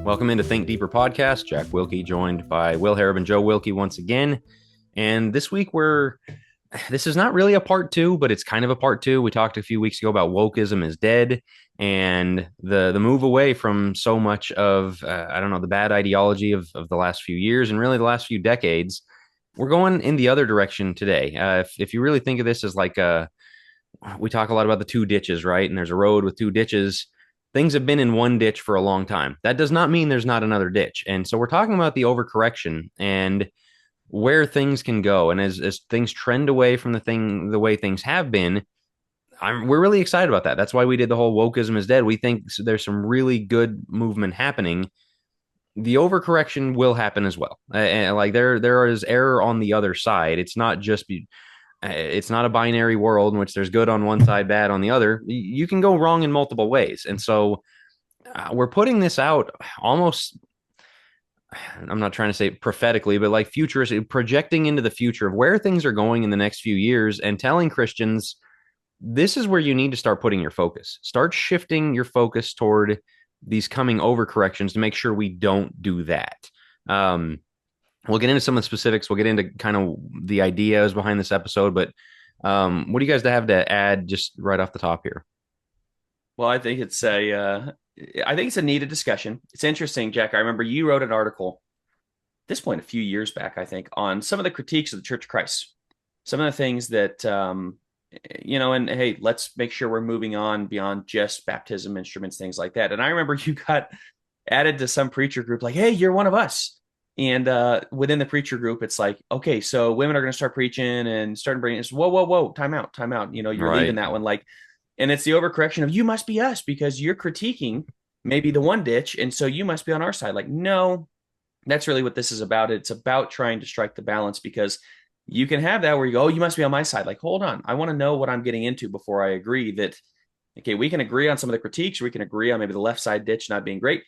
Welcome into Think Deeper podcast. Jack Wilkie joined by Will Harab and Joe Wilkie once again. And this week this is not really a part two, but it's kind of a part two. We talked a few weeks ago about wokeism is dead and the move away from so much of, the bad ideology of the last few years and really the last few decades. We're going in the other direction today. If you really think of this as we talk a lot about the two ditches, right? And there's a road with two ditches. Things have been in one ditch for a long time. That does not mean there's not another ditch. And so we're talking about the overcorrection and where things can go. And as things trend away from the way things have been, we're really excited about that. That's why we did the whole wokeism is dead. We think there's some really good movement happening. The overcorrection will happen as well. And like there is error on the other side. It's not a binary world in which there's good on one side, bad on the other. You can go wrong in multiple ways. And so we're putting this out almost, I'm not trying to say prophetically, but like futuristic, projecting into the future of where things are going in the next few years and telling Christians, this is where you need to start putting your focus. Start shifting your focus toward these coming overcorrections to make sure we don't do that. We'll get into some of the specifics. We'll get into kind of the ideas behind this episode, but what do you guys have to add just right off the top here? Well, I think it's a needed discussion. It's interesting, Jack. I remember you wrote an article at this point a few years back, I think, on some of the critiques of the Church of Christ, some of the things that, and hey, let's make sure we're moving on beyond just baptism instruments, things like that. And I remember you got added to some preacher group like, hey, you're one of us. And within the preacher group, it's like, okay, so women are going to start preaching and starting bringing this. Whoa, whoa, whoa, time out, time out. You're leaving Right. that one like, and it's the overcorrection of you must be us because you're critiquing maybe the one ditch, and so you must be on our side. Like, no, that's really what this is about. It's about trying to strike the balance because you can have that where you go, oh, you must be on my side. Like, hold on, I want to know what I'm getting into before I agree that. Okay, we can agree on some of the critiques. We can agree on maybe the left side ditch not being great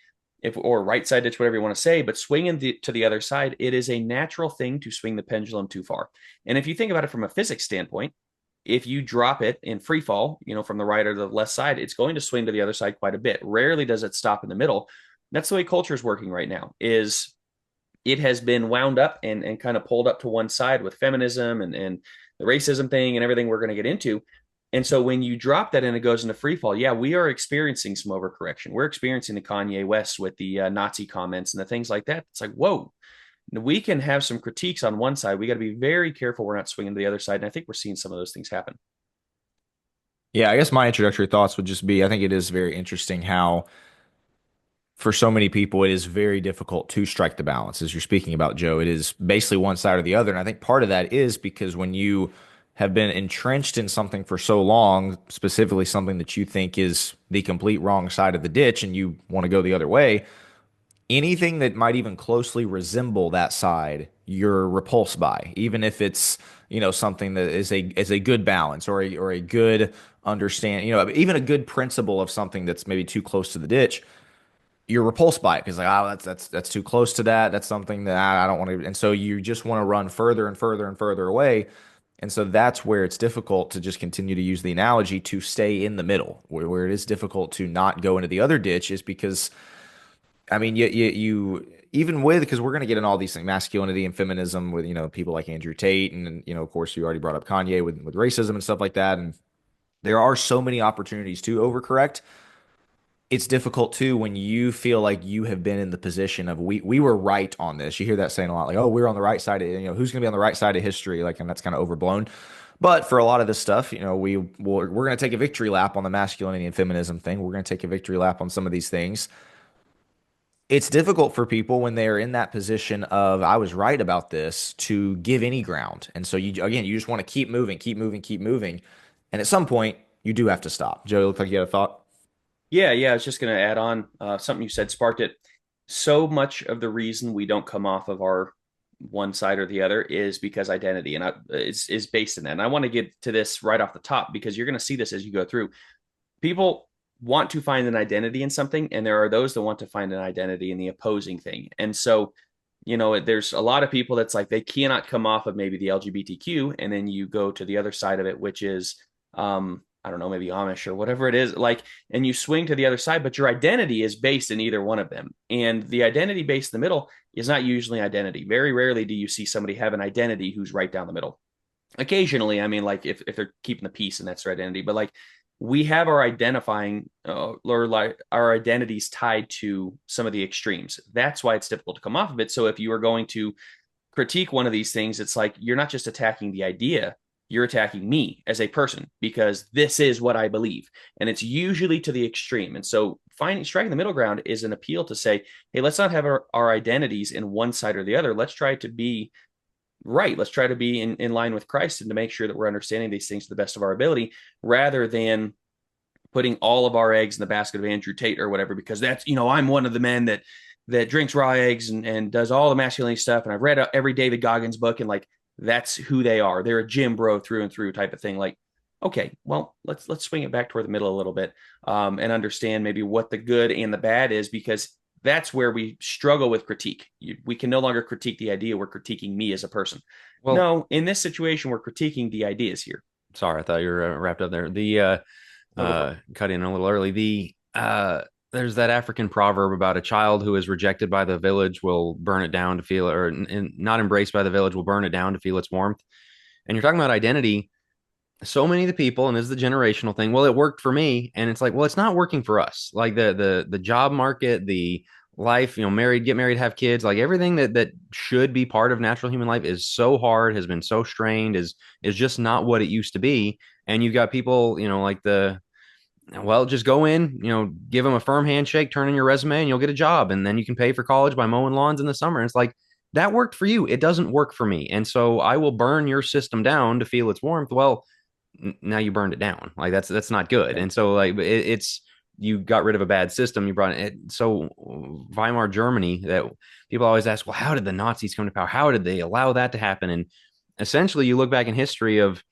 or right side ditch, whatever you want to say, but swinging to the other side, it is a natural thing to swing the pendulum too far. And if you think about it from a physics standpoint, if you drop it in free fall, from the right or the left side, it's going to swing to the other side quite a bit. Rarely does it stop in the middle. That's the way culture is working right now. Is it has been wound up and kind of pulled up to one side with feminism and the racism thing and everything we're going to get into. And so when you drop that and it goes into free fall, yeah, we are experiencing some overcorrection. We're experiencing the Kanye West with the Nazi comments and the things like that. It's like, whoa, we can have some critiques on one side. We got to be very careful we're not swinging to the other side. And I think we're seeing some of those things happen. Yeah, I guess my introductory thoughts would just be I think it is very interesting how, for so many people, it is very difficult to strike the balance. As you're speaking about, Joe, it is basically one side or the other. And I think part of that is because when you have been entrenched in something for so long, specifically something that you think is the complete wrong side of the ditch, and you want to go the other way, anything that might even closely resemble that side, you're repulsed by, even if it's something that is a good balance or a good understand, even a good principle of something that's maybe too close to the ditch. You're repulsed by it because like, oh, that's too close to that. That's something that I don't want to, and so you just want to run further and further and further away. And so that's where it's difficult to just continue to use the analogy to stay in the middle, where it is difficult to not go into the other ditch is because I mean, you even with because we're going to get in all these things, masculinity and feminism with people like Andrew Tate, and of course you already brought up Kanye with racism and stuff like that, and there are so many opportunities to overcorrect. It's difficult too when you feel like you have been in the position of we were right on this. You hear that saying a lot, like, oh, we're on the right side of who's going to be on the right side of history, like, and that's kind of overblown. But for a lot of this stuff, we're going to take a victory lap on the masculinity and feminism thing. We're going to take a victory lap on some of these things. It's difficult for people when they're in that position of I was right about this to give any ground. And so you just want to keep moving, keep moving, keep moving. And at some point you do have to stop. Joe, it looked like you had a thought. Yeah. I was just going to add on something you said sparked it. So much of the reason we don't come off of our one side or the other is because identity and is based in that. And I want to get to this right off the top because you're going to see this as you go through. People want to find an identity in something, and there are those that want to find an identity in the opposing thing. And so, there's a lot of people that's like they cannot come off of maybe the LGBTQ, and then you go to the other side of it, which is I don't know, maybe Amish or whatever it is, like, and you swing to the other side, but your identity is based in either one of them. And the identity based in the middle is not usually identity. Very rarely do you see somebody have an identity who's right down the middle. Occasionally, I mean, like if they're keeping the peace and that's their identity, but like we have our identifying or like our identities tied to some of the extremes. That's why it's difficult to come off of it. So if you are going to critique one of these things, it's like you're not just attacking the idea, you're attacking me as a person because this is what I believe. And it's usually to the extreme. And so striking the middle ground is an appeal to say, hey, let's not have our identities in one side or the other. Let's try to be right. Let's try to be in line with Christ and to make sure that we're understanding these things to the best of our ability rather than putting all of our eggs in the basket of Andrew Tate or whatever, because that's, I'm one of the men that drinks raw eggs and does all the masculinity stuff. And I've read every David Goggins book and like, that's who they are. They're a gym bro through and through type of thing. Like, okay, well, let's swing it back toward the middle a little bit and understand maybe what the good and the bad is, because that's where we struggle with critique. We can no longer critique the idea. We're critiquing me as a person. Well, no, in this situation, we're critiquing the ideas here. Sorry, I thought you were wrapped up there. Cut in a little early. There's that African proverb about a child who is rejected by the village will burn it down to feel it, or not embraced by the village will burn it down to feel its warmth. And you're talking about identity. So many of the people, and this is the generational thing. Well, it worked for me, and it's like, well, it's not working for us. Like the job market, the life, get married, have kids, like everything that should be part of natural human life is so hard, has been so strained, is just not what it used to be. And you've got people, like just go in, give them a firm handshake, turn in your resume, and you'll get a job. And then you can pay for college by mowing lawns in the summer. And it's like, that worked for you. It doesn't work for me. And so I will burn your system down to feel its warmth. Well, now you burned it down. Like that's not good. And so like it's, you got rid of a bad system. You brought it. So Weimar Germany, that people always ask, well, how did the Nazis come to power? How did they allow that to happen? And essentially you look back in history of,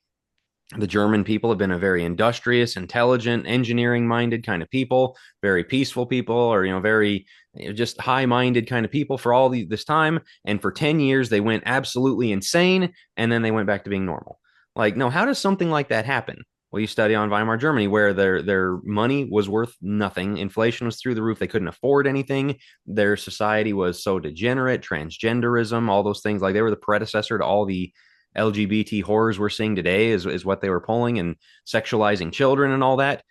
the German people have been a very industrious, intelligent, engineering-minded kind of people, very peaceful people, or very just high-minded kind of people for all this time. And for 10 years, they went absolutely insane, and then they went back to being normal. Like, no, how does something like that happen? Well, you study on Weimar Germany, where their money was worth nothing. Inflation was through the roof. They couldn't afford anything. Their society was so degenerate, transgenderism, all those things. Like they were the predecessor to all the LGBT horrors we're seeing today is what they were pulling, and sexualizing children and all that.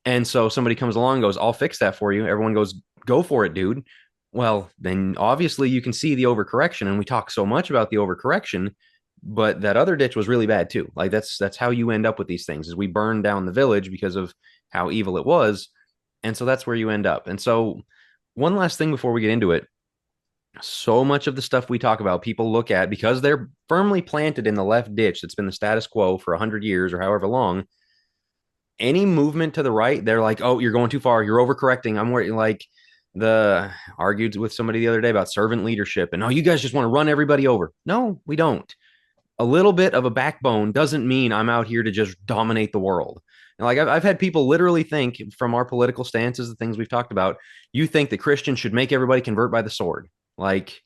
And so somebody comes along and goes, I'll fix that for you. Everyone goes, go for it, dude. Well, then obviously you can see the overcorrection, and we talk so much about the overcorrection, but that other ditch was really bad too. Like that's how you end up with these things, is we burn down the village because of how evil it was. And so that's where you end up. And so one last thing before we get into it, so much of the stuff we talk about, people look at because they're firmly planted in the left ditch that's been the status quo for 100 years or however long. Any movement to the right, they're like, oh, you're going too far. You're overcorrecting. I'm worried. Like argued with somebody the other day about servant leadership, and oh, you guys just want to run everybody over. No, we don't. A little bit of a backbone doesn't mean I'm out here to just dominate the world. And like I've had people literally think, from our political stances, the things we've talked about, you think that Christians should make everybody convert by the sword. Like,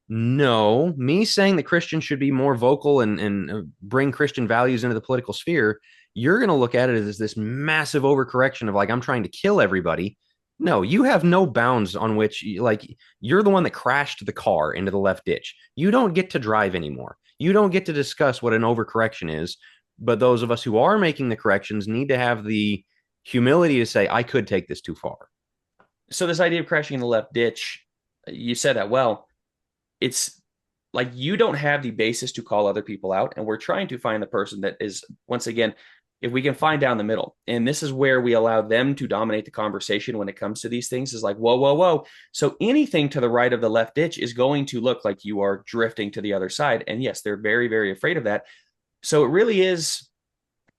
no, me saying that Christians should be more vocal and bring Christian values into the political sphere, you're going to look at it as this massive overcorrection of like, I'm trying to kill everybody. No, you have no bounds on which, like, you're the one that crashed the car into the left ditch. You don't get to drive anymore. You don't get to discuss what an overcorrection is. But those of us who are making the corrections need to have the humility to say, I could take this too far. So this idea of crashing in the left ditch, you said that well. It's like you don't have the basis to call other people out, and we're trying to find the person that is, once again, if we can find down the middle. And this is where we allow them to dominate the conversation when it comes to these things, is like, whoa, whoa, whoa. So anything to the right of the left ditch is going to look like you are drifting to the other side. And yes, they're very, very afraid of that. So it really is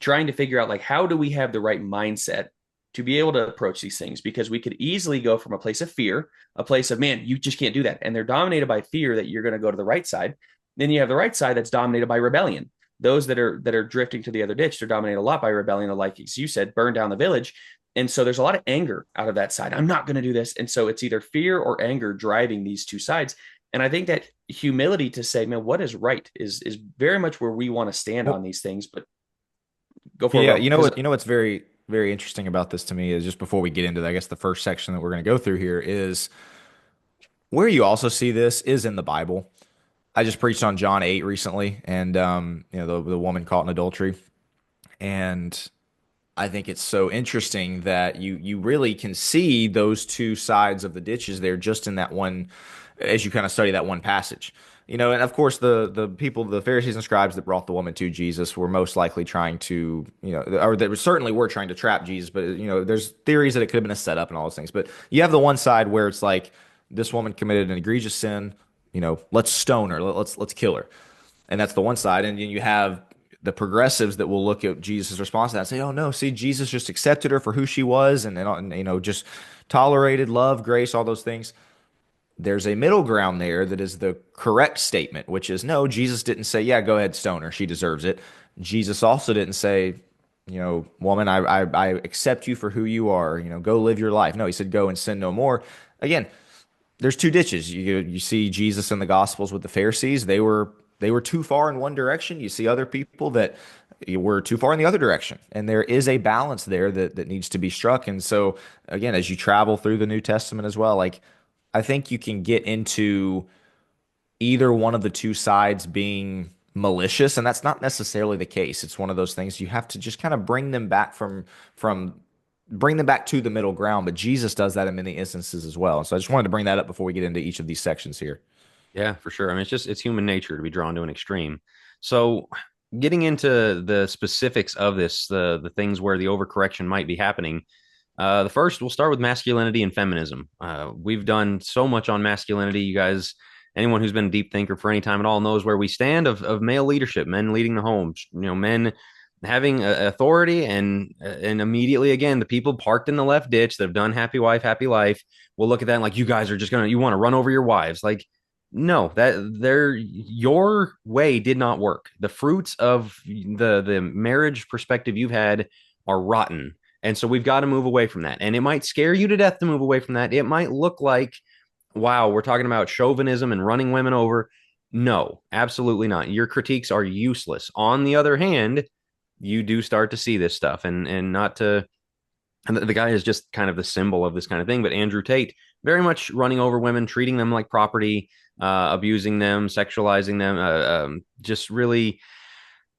trying to figure out, like, how do we have the right mindset to be able to approach these things? Because we could easily go from a place of fear, a place of, man, you just can't do that. And they're dominated by fear that you're going to go to the right side. Then you have the right side that's dominated by rebellion. Those that are drifting to the other ditch, they're dominated a lot by rebellion, like as you said, burn down the village. And so there's a lot of anger out of that side. I'm not going to do this. And so it's either fear or anger driving these two sides. And I think that humility to say, man, what is right is very much where we want to stand on these things. But Go for it, Yeah, bro. Because you know what's very very interesting about this to me is just before we get into, I guess, the first section that we're going to go through here is where you also see this is in the Bible. I just preached on John 8 recently, and you know, the woman caught in adultery, and I think it's so interesting that you really can see those two sides of the ditches there just in that one, as you kind of study that one passage. You know, and of course the people, the Pharisees and scribes that brought the woman to Jesus were most likely trying to, you know, or they certainly were trying to trap Jesus, but you know, there's theories that it could have been a setup and all those things. But you have the one side where it's like this woman committed an egregious sin, you know, let's stone her, let's kill her. And that's the one side. And then you have the progressives that will look at Jesus' response to that and say, oh, no, see, Jesus just accepted her for who she was and you know, just tolerated love, grace, all those things. There's a middle ground there that is the correct statement, which is no, Jesus didn't say, yeah, go ahead, stone her. She deserves it. Jesus also didn't say, you know, woman, I accept you for who you are. You know, go live your life. No, he said, go and sin no more. Again, there's two ditches. You see Jesus in the Gospels with the Pharisees. They were too far in one direction. You see other people that were too far in the other direction. And there is a balance there that needs to be struck. And so again, as you travel through the New Testament as well, like I think you can get into either one of the two sides being malicious, and that's not necessarily the case. It's one of those things you have to just kind of bring them back from bring them back to the middle ground. But Jesus does that in many instances as well. So I just wanted to bring that up before we get into each of these sections here. Yeah, for sure. I mean, it's human nature to be drawn to an extreme. So, getting into the specifics of this, the things where the overcorrection might be happening. The first, we'll start with masculinity and feminism. We've done so much on masculinity. You guys, anyone who's been a deep thinker for any time at all knows where we stand of male leadership, men leading the home, you know, men having authority, and immediately again, the people parked in the left ditch that have done happy wife, happy life will look at that and like, you guys are just gonna, you want to run over your wives. Like, no, that they're your way did not work. The fruits of the marriage perspective you've had are rotten. And so we've got to move away from that. And it might scare you to death to move away from that. It might look like, wow, we're talking about chauvinism and running women over. No, absolutely not. Your critiques are useless. On the other hand, you do start to see this stuff, and not to, and the guy is just kind of the symbol of this kind of thing. But Andrew Tate, very much running over women, treating them like property, abusing them, sexualizing them, just really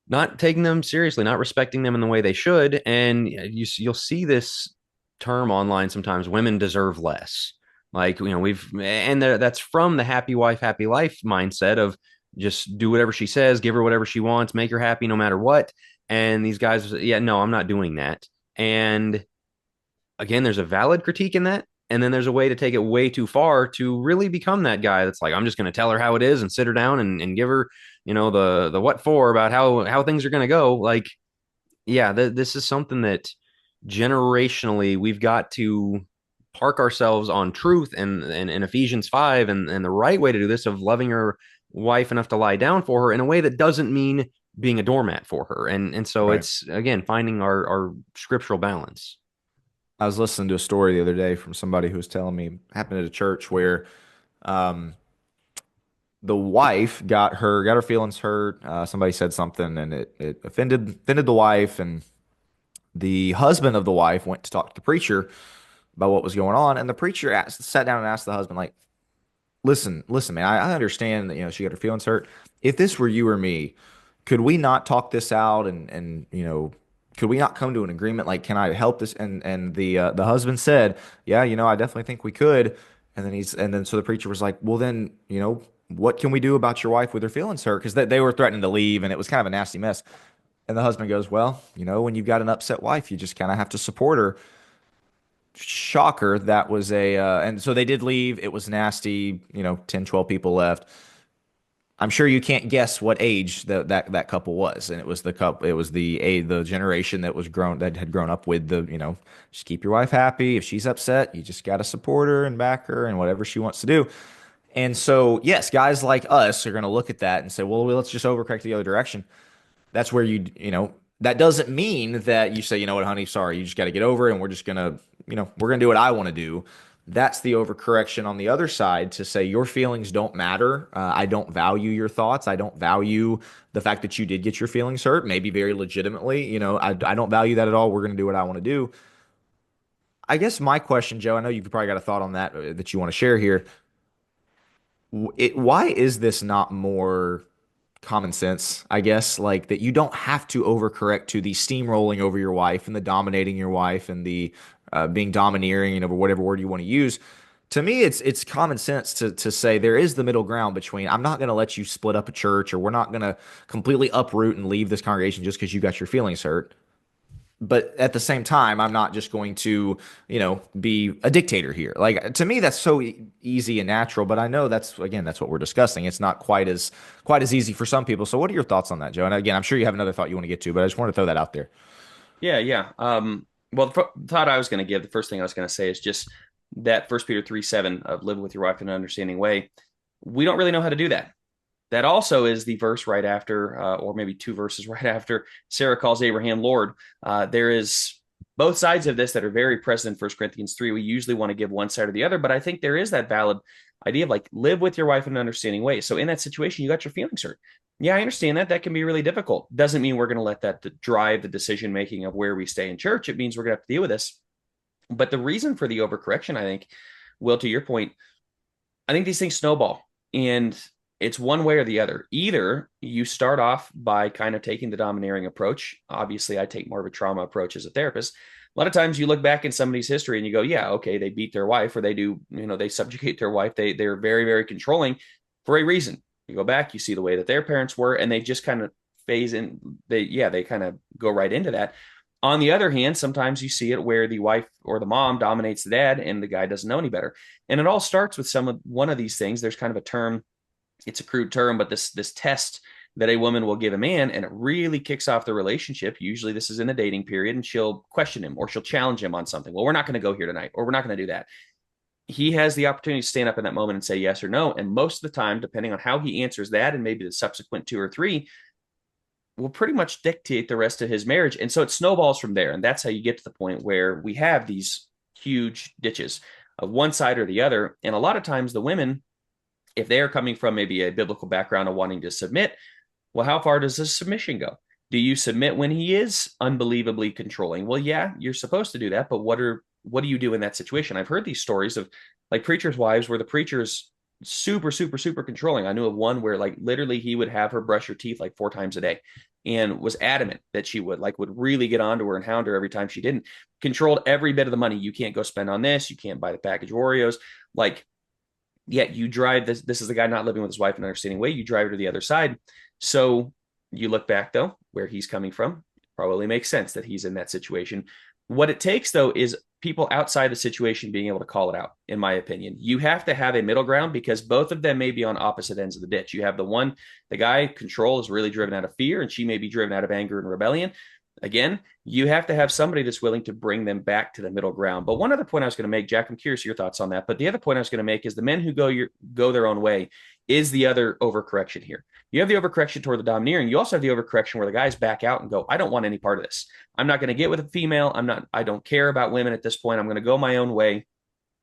not taking them seriously, not respecting them in the way they should. And you'll see this term online sometimes: women deserve less. Like, you know, that's from the happy wife, happy life mindset of just do whatever she says, give her whatever she wants, make her happy no matter what. And these guys, yeah, no, I'm not doing that. And again, there's a valid critique in that. And then there's a way to take it way too far to really become that guy that's like, I'm just going to tell her how it is and sit her down and give her, you know, the what for about how things are going to go. Like, yeah, this is something that generationally we've got to park ourselves on truth and Ephesians 5 and the right way to do this of loving your wife enough to lie down for her in a way that doesn't mean being a doormat for her. And so Right. it's again finding our scriptural balance. I was listening to a story the other day from somebody who was telling me happened at a church where um, the wife got her feelings hurt. Somebody said something and it offended the wife, and the husband of the wife went to talk to the preacher about what was going on, and the preacher sat down and asked the husband, like, listen, man, I understand that, you know, she got her feelings hurt. If this were you or me, could we not talk this out and you know, could we not come to an agreement? Like, can I help this? And the husband said, yeah, you know, I definitely think we could. And then so the preacher was like, well, then, you know, what can we do about your wife with her feelings hurt? Because they were threatening to leave, and it was kind of a nasty mess. And the husband goes, well, you know, when you've got an upset wife, you just kind of have to support her. Shocker, that was and so they did leave. It was nasty, you know, 10, 12 people left. I'm sure you can't guess what age that couple was, and it was the couple. It was the generation that had grown up with the, you know, just keep your wife happy. If she's upset, you just got to support her and back her and whatever she wants to do. And so, yes, guys like us are going to look at that and say, well, let's just overcorrect the other direction. That's where you know, that doesn't mean that you say, you know what, honey, sorry, you just got to get over it, and we're just gonna, you know, we're gonna do what I want to do. That's the overcorrection on the other side to say your feelings don't matter. I don't value your thoughts. I don't value the fact that you did get your feelings hurt, maybe very legitimately. I don't value that at all. We're going to do what I want to do. I guess my question, Joe, I know you've probably got a thought on that that you want to share here. Why is this not more common sense, I guess, like that you don't have to overcorrect to the steamrolling over your wife and the dominating your wife and the being domineering, whatever word you want to use. To me, it's common sense to say there is the middle ground between I'm not going to let you split up a church, or we're not going to completely uproot and leave this congregation just because you got your feelings hurt. But at the same time, I'm not just going to, be a dictator here. Like to me, that's so easy and natural. But I know that's what we're discussing. It's not quite as easy for some people. So what are your thoughts on that, Joe? And again, I'm sure you have another thought you want to get to, but I just want to throw that out there. Yeah, yeah. Well, the thought I was going to give, the first thing I was going to say is just that First Peter 3:7 of living with your wife in an understanding way. We don't really know how to do that. That also is the verse right after, or maybe two verses right after Sarah calls Abraham Lord. There is both sides of this that are very present in 1 Corinthians 3. We usually want to give one side or the other, but I think there is that valid idea of like live with your wife in an understanding way. So in that situation, you got your feelings hurt. Yeah, I understand that. That can be really difficult. Doesn't mean we're going to let that drive the decision making of where we stay in church. It means we're going to have to deal with this. But the reason for the overcorrection, I think, Will, to your point, I think these things snowball. And it's one way or the other. Either you start off by kind of taking the domineering approach. Obviously, I take more of a trauma approach as a therapist. A lot of times you look back in somebody's history and you go, yeah, okay, they beat their wife, or they do, they subjugate their wife. They're very, very controlling for a reason. You go back, you see the way that their parents were, and they just kind of phase in. They kind of go right into that. On the other hand, sometimes you see it where the wife or the mom dominates the dad and the guy doesn't know any better. And it all starts with one of these things. There's kind of a term, it's a crude term, but this test that a woman will give a man, and it really kicks off the relationship. Usually this is in the dating period, and she'll question him or she'll challenge him on something. Well, we're not going to go here tonight, or we're not going to do that. He has the opportunity to stand up in that moment and say yes or no. And most of the time, depending on how he answers that and maybe the subsequent two or three, will pretty much dictate the rest of his marriage. And so it snowballs from there. And that's how you get to the point where we have these huge ditches of one side or the other. And a lot of times the women, if they are coming from maybe a biblical background of wanting to submit, well, how far does this submission go? Do you submit when he is unbelievably controlling? Well, yeah, you're supposed to do that, but what do you do in that situation? I've heard these stories of like preachers' wives where the preacher's super, super, super controlling. I knew of one where like literally he would have her brush her teeth like 4 times a day and was adamant that she would really get onto her and hound her every time she didn't. Controlled every bit of the money. You can't go spend on this. You can't buy the package of Oreos. Like, yeah, you drive this. This is the guy not living with his wife in an understanding way. You drive her to the other side. So you look back though, where he's coming from, probably makes sense that he's in that situation. What it takes though is people outside the situation being able to call it out, in my opinion. You have to have a middle ground because both of them may be on opposite ends of the ditch. You have the guy control is really driven out of fear, and she may be driven out of anger and rebellion. Again, you have to have somebody that's willing to bring them back to the middle ground. But one other point I was going to make, Jack, I'm curious your thoughts on that. But the other point I was going to make is the men who go their own way is the other overcorrection here. You have the overcorrection toward the domineering. You also have the overcorrection where the guys back out and go, I don't want any part of this. I'm not going to get with a female. I don't care about women at this point. I'm going to go my own way.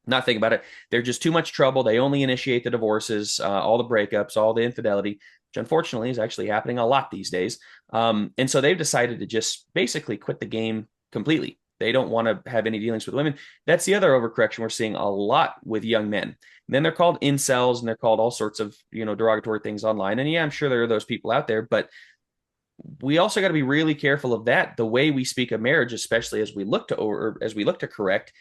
Not think about it. They're just too much trouble. They only initiate the divorces, all the breakups, all the infidelity, which unfortunately is actually happening a lot these days. And so they've decided to just basically quit the game completely. They don't want to have any dealings with women. That's the other overcorrection we're seeing a lot with young men. And then they're called incels, and they're called all sorts of, derogatory things online. And yeah, I'm sure there are those people out there, but we also got to be really careful of that. The way we speak of marriage, especially as we look to correct,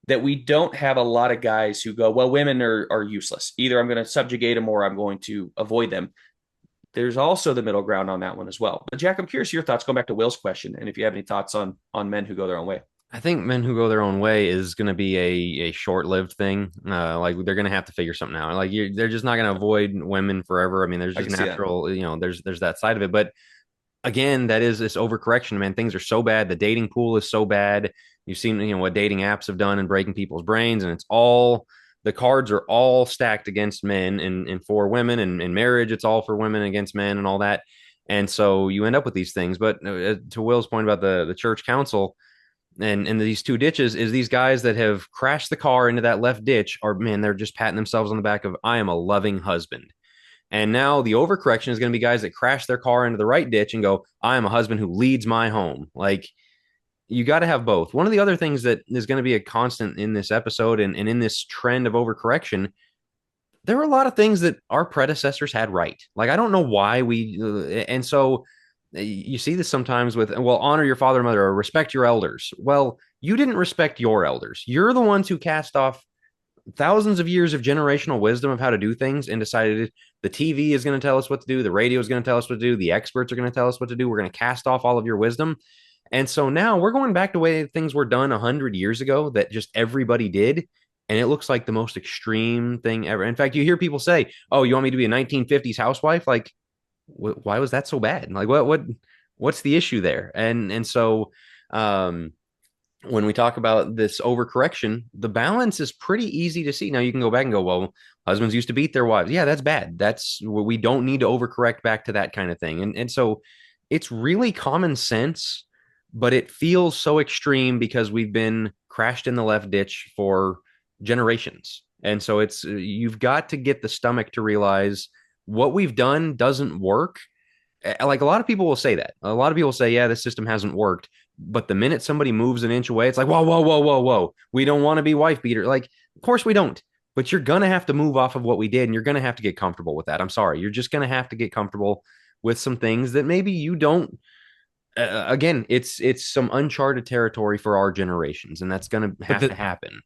that we don't have a lot of guys who go, well, women are useless. Either I'm going to subjugate them or I'm going to avoid them. There's also the middle ground on that one as well. But Jack, I'm curious your thoughts, going back to Will's question, and if you have any thoughts on men who go their own way. I think men who go their own way is going to be a short-lived thing. Like they're going to have to figure something out. Like they're just not going to avoid women forever. I mean, there's just natural, there's that side of it. But again, that is this overcorrection, man. Things are so bad. The dating pool is so bad. You've seen, what dating apps have done in breaking people's brains, and the cards are all stacked against men and for women, and in marriage, it's all for women against men and all that. And so you end up with these things. But to Will's point about the church council, And these two ditches is these guys that have crashed the car into that left ditch are, man, they're just patting themselves on the back of, I am a loving husband. And now the overcorrection is going to be guys that crash their car into the right ditch and go, I am a husband who leads my home. Like, you got to have both. One of the other things that is going to be a constant in this episode and in this trend of overcorrection, there were a lot of things that our predecessors had right. Like, I don't know why and so you see this sometimes with, well, honor your father and mother or respect your elders. Well, you didn't respect your elders. You're the ones who cast off thousands of years of generational wisdom of how to do things and decided the TV is going to tell us what to do. The radio is going to tell us what to do. The experts are going to tell us what to do. We're going to cast off all of your wisdom. And so now we're going back to the way things were done 100 years ago that just everybody did. And it looks like the most extreme thing ever. In fact, you hear people say, oh, you want me to be a 1950s housewife? Like, why was that so bad? Like, what's the issue there? And so, when we talk about this overcorrection, the balance is pretty easy to see. Now you can go back and go, well, husbands used to beat their wives. Yeah, that's bad. That's we don't need to overcorrect back to that kind of thing. And so it's really common sense, but it feels so extreme because we've been crashed in the left ditch for generations. And so it's you've got to get the stomach to realize what we've done doesn't work. Like a lot of people will say that. A lot of people say, yeah, this system hasn't worked. But the minute somebody moves an inch away, it's like, whoa, whoa, whoa, whoa, whoa. We don't want to be wife beater. Like, of course we don't. But you're going to have to move off of what we did, and you're going to have to get comfortable with that. I'm sorry. You're just going to have to get comfortable with some things that maybe you don't. Again, it's some uncharted territory for our generations, and that's going to have to happen.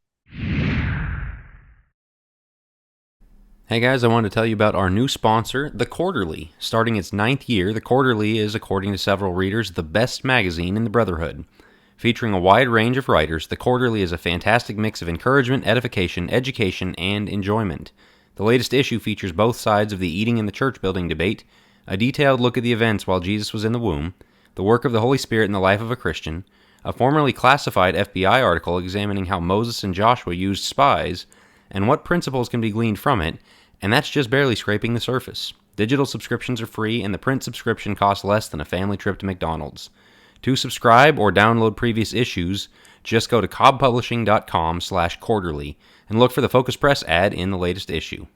Hey guys, I wanted to tell you about our new sponsor, The Quarterly. Starting its 9th year, The Quarterly is, according to several readers, the best magazine in the Brotherhood. Featuring a wide range of writers, The Quarterly is a fantastic mix of encouragement, edification, education, and enjoyment. The latest issue features both sides of the eating in the church building debate, a detailed look at the events while Jesus was in the womb, the work of the Holy Spirit in the life of a Christian, a formerly classified FBI article examining how Moses and Joshua used spies, and what principles can be gleaned from it, and that's just barely scraping the surface. Digital subscriptions are free, and the print subscription costs less than a family trip to McDonald's. To subscribe or download previous issues, just go to cobbpublishing.com/quarterly and look for the Focus Press ad in the latest issue.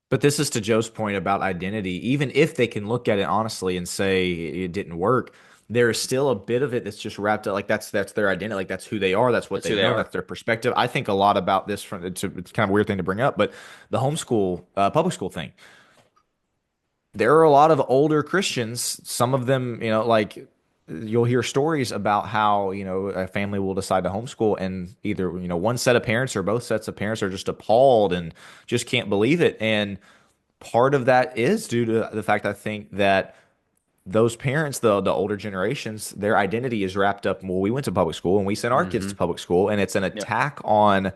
But this is to Joe's point about identity. Even if they can look at it honestly and say it didn't work, there is still a bit of it that's just wrapped up. Like that's their identity. Like that's who they are. That's what they know. That's their perspective. I think a lot about this from it's kind of a weird thing to bring up, but the homeschool, public school thing. There are a lot of older Christians. Some of them, like you'll hear stories about how, a family will decide to homeschool and either, one set of parents or both sets of parents are just appalled and just can't believe it. And part of that is due to the fact I think that those parents, the older generations, their identity is wrapped up. Well, we went to public school and we sent our kids to public school, and it's an attack on.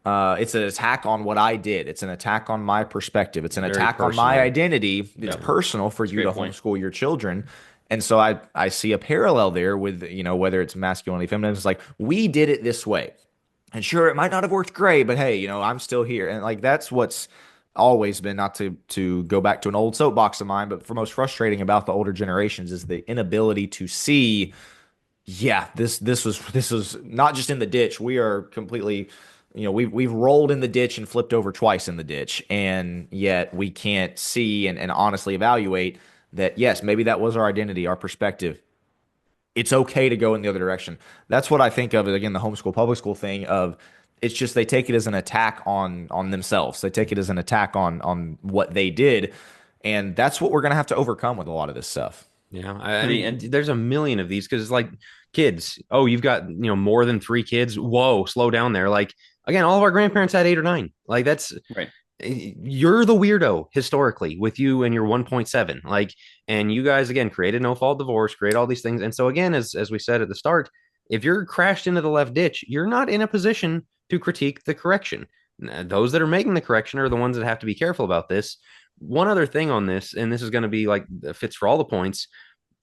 It's an attack on what I did. It's an attack on my perspective. It's an attack on my identity. It's personal for you to homeschool your children. And so I see a parallel there with, whether it's masculinity, femininity. It's like, we did it this way. And sure, it might not have worked great, but hey, I'm still here. And like, that's what's always been, not to go back to an old soapbox of mine, but for most frustrating about the older generations is the inability to see, yeah, this was not just in the ditch. We are completely, we've rolled in the ditch and flipped over twice in the ditch, and yet we can't see and honestly evaluate that, yes, maybe that was our identity, our perspective. It's okay to go in the other direction. That's what I think of, again, the homeschool, public school thing of, it's just they take it as an attack on themselves. They take it as an attack on what they did, and that's what we're going to have to overcome with a lot of this stuff. Yeah, I mean, and there's a million of these because it's like kids. Oh, you've got more than 3 kids. Whoa, slow down there. Like again, all of our grandparents had 8 or 9. Like that's right. You're the weirdo historically with you and your 1.7. Like, and you guys again created no fault divorce, create all these things. And so again, as we said at the start, if you're crashed into the left ditch, you're not in a position to critique the correction. Those that are making the correction are the ones that have to be careful about this. One other thing on this, and this is going to be like fits for all the points.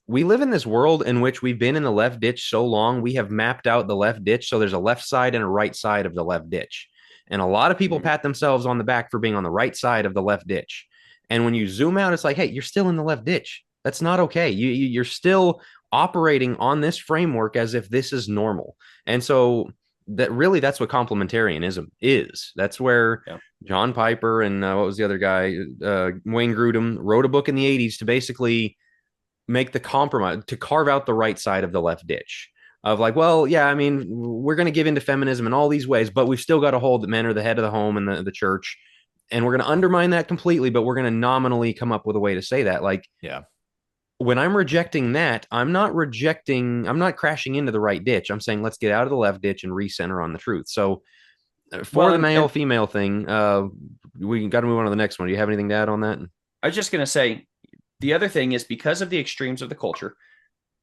We live in this world in which we've been in the left ditch so long, we have mapped out the left ditch. So there's a left side and a right side of the left ditch. And a lot of people pat themselves on the back for being on the right side of the left ditch. And when you zoom out, it's like, hey, you're still in the left ditch. That's not okay. You're still operating on this framework as if this is normal. And so that's what complementarianism is. That's where Yeah. John Piper and what was the other guy? Wayne Grudem wrote a book in the 80s to basically make the compromise, to carve out the right side of the left ditch of like, well, yeah, I mean, we're going to give into feminism in all these ways, but we've still got to hold that men are the head of the home and the church. And we're going to undermine that completely, but we're going to nominally come up with a way to say that. Like, Yeah. when I'm rejecting that, I'm not crashing into the right ditch. I'm saying, let's get out of the left ditch and recenter on the truth. So, for Well, the male and female thing, we got to move on to the next one. Do you have anything to add on that? I was just going to say the other thing is because of the extremes of the culture,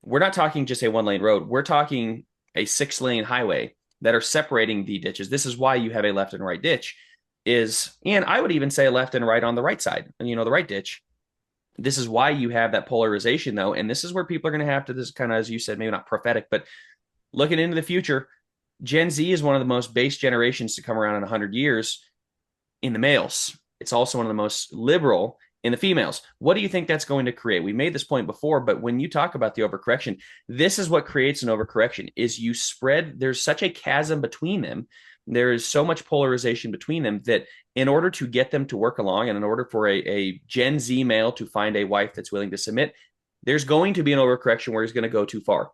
we're not talking just a one lane road. We're talking a 6-lane highway that are separating the ditches. This is why you have a left and right ditch and I would even say left and right on the right side, and the right ditch. This is why you have that polarization though. And this is where people are going to have to, this kind of, as you said, maybe not prophetic, but looking into the future, Gen Z is one of the most base generations to come around in 100 years in the males. It's also one of the most liberal in the females. What do you think that's going to create? We made this point before, but when you talk about the overcorrection, this is what creates an overcorrection is you spread, there's such a chasm between them. There is so much polarization between them that in order to get them to work along and in order for a Gen Z male to find a wife that's willing to submit, there's going to be an overcorrection where he's going to go too far.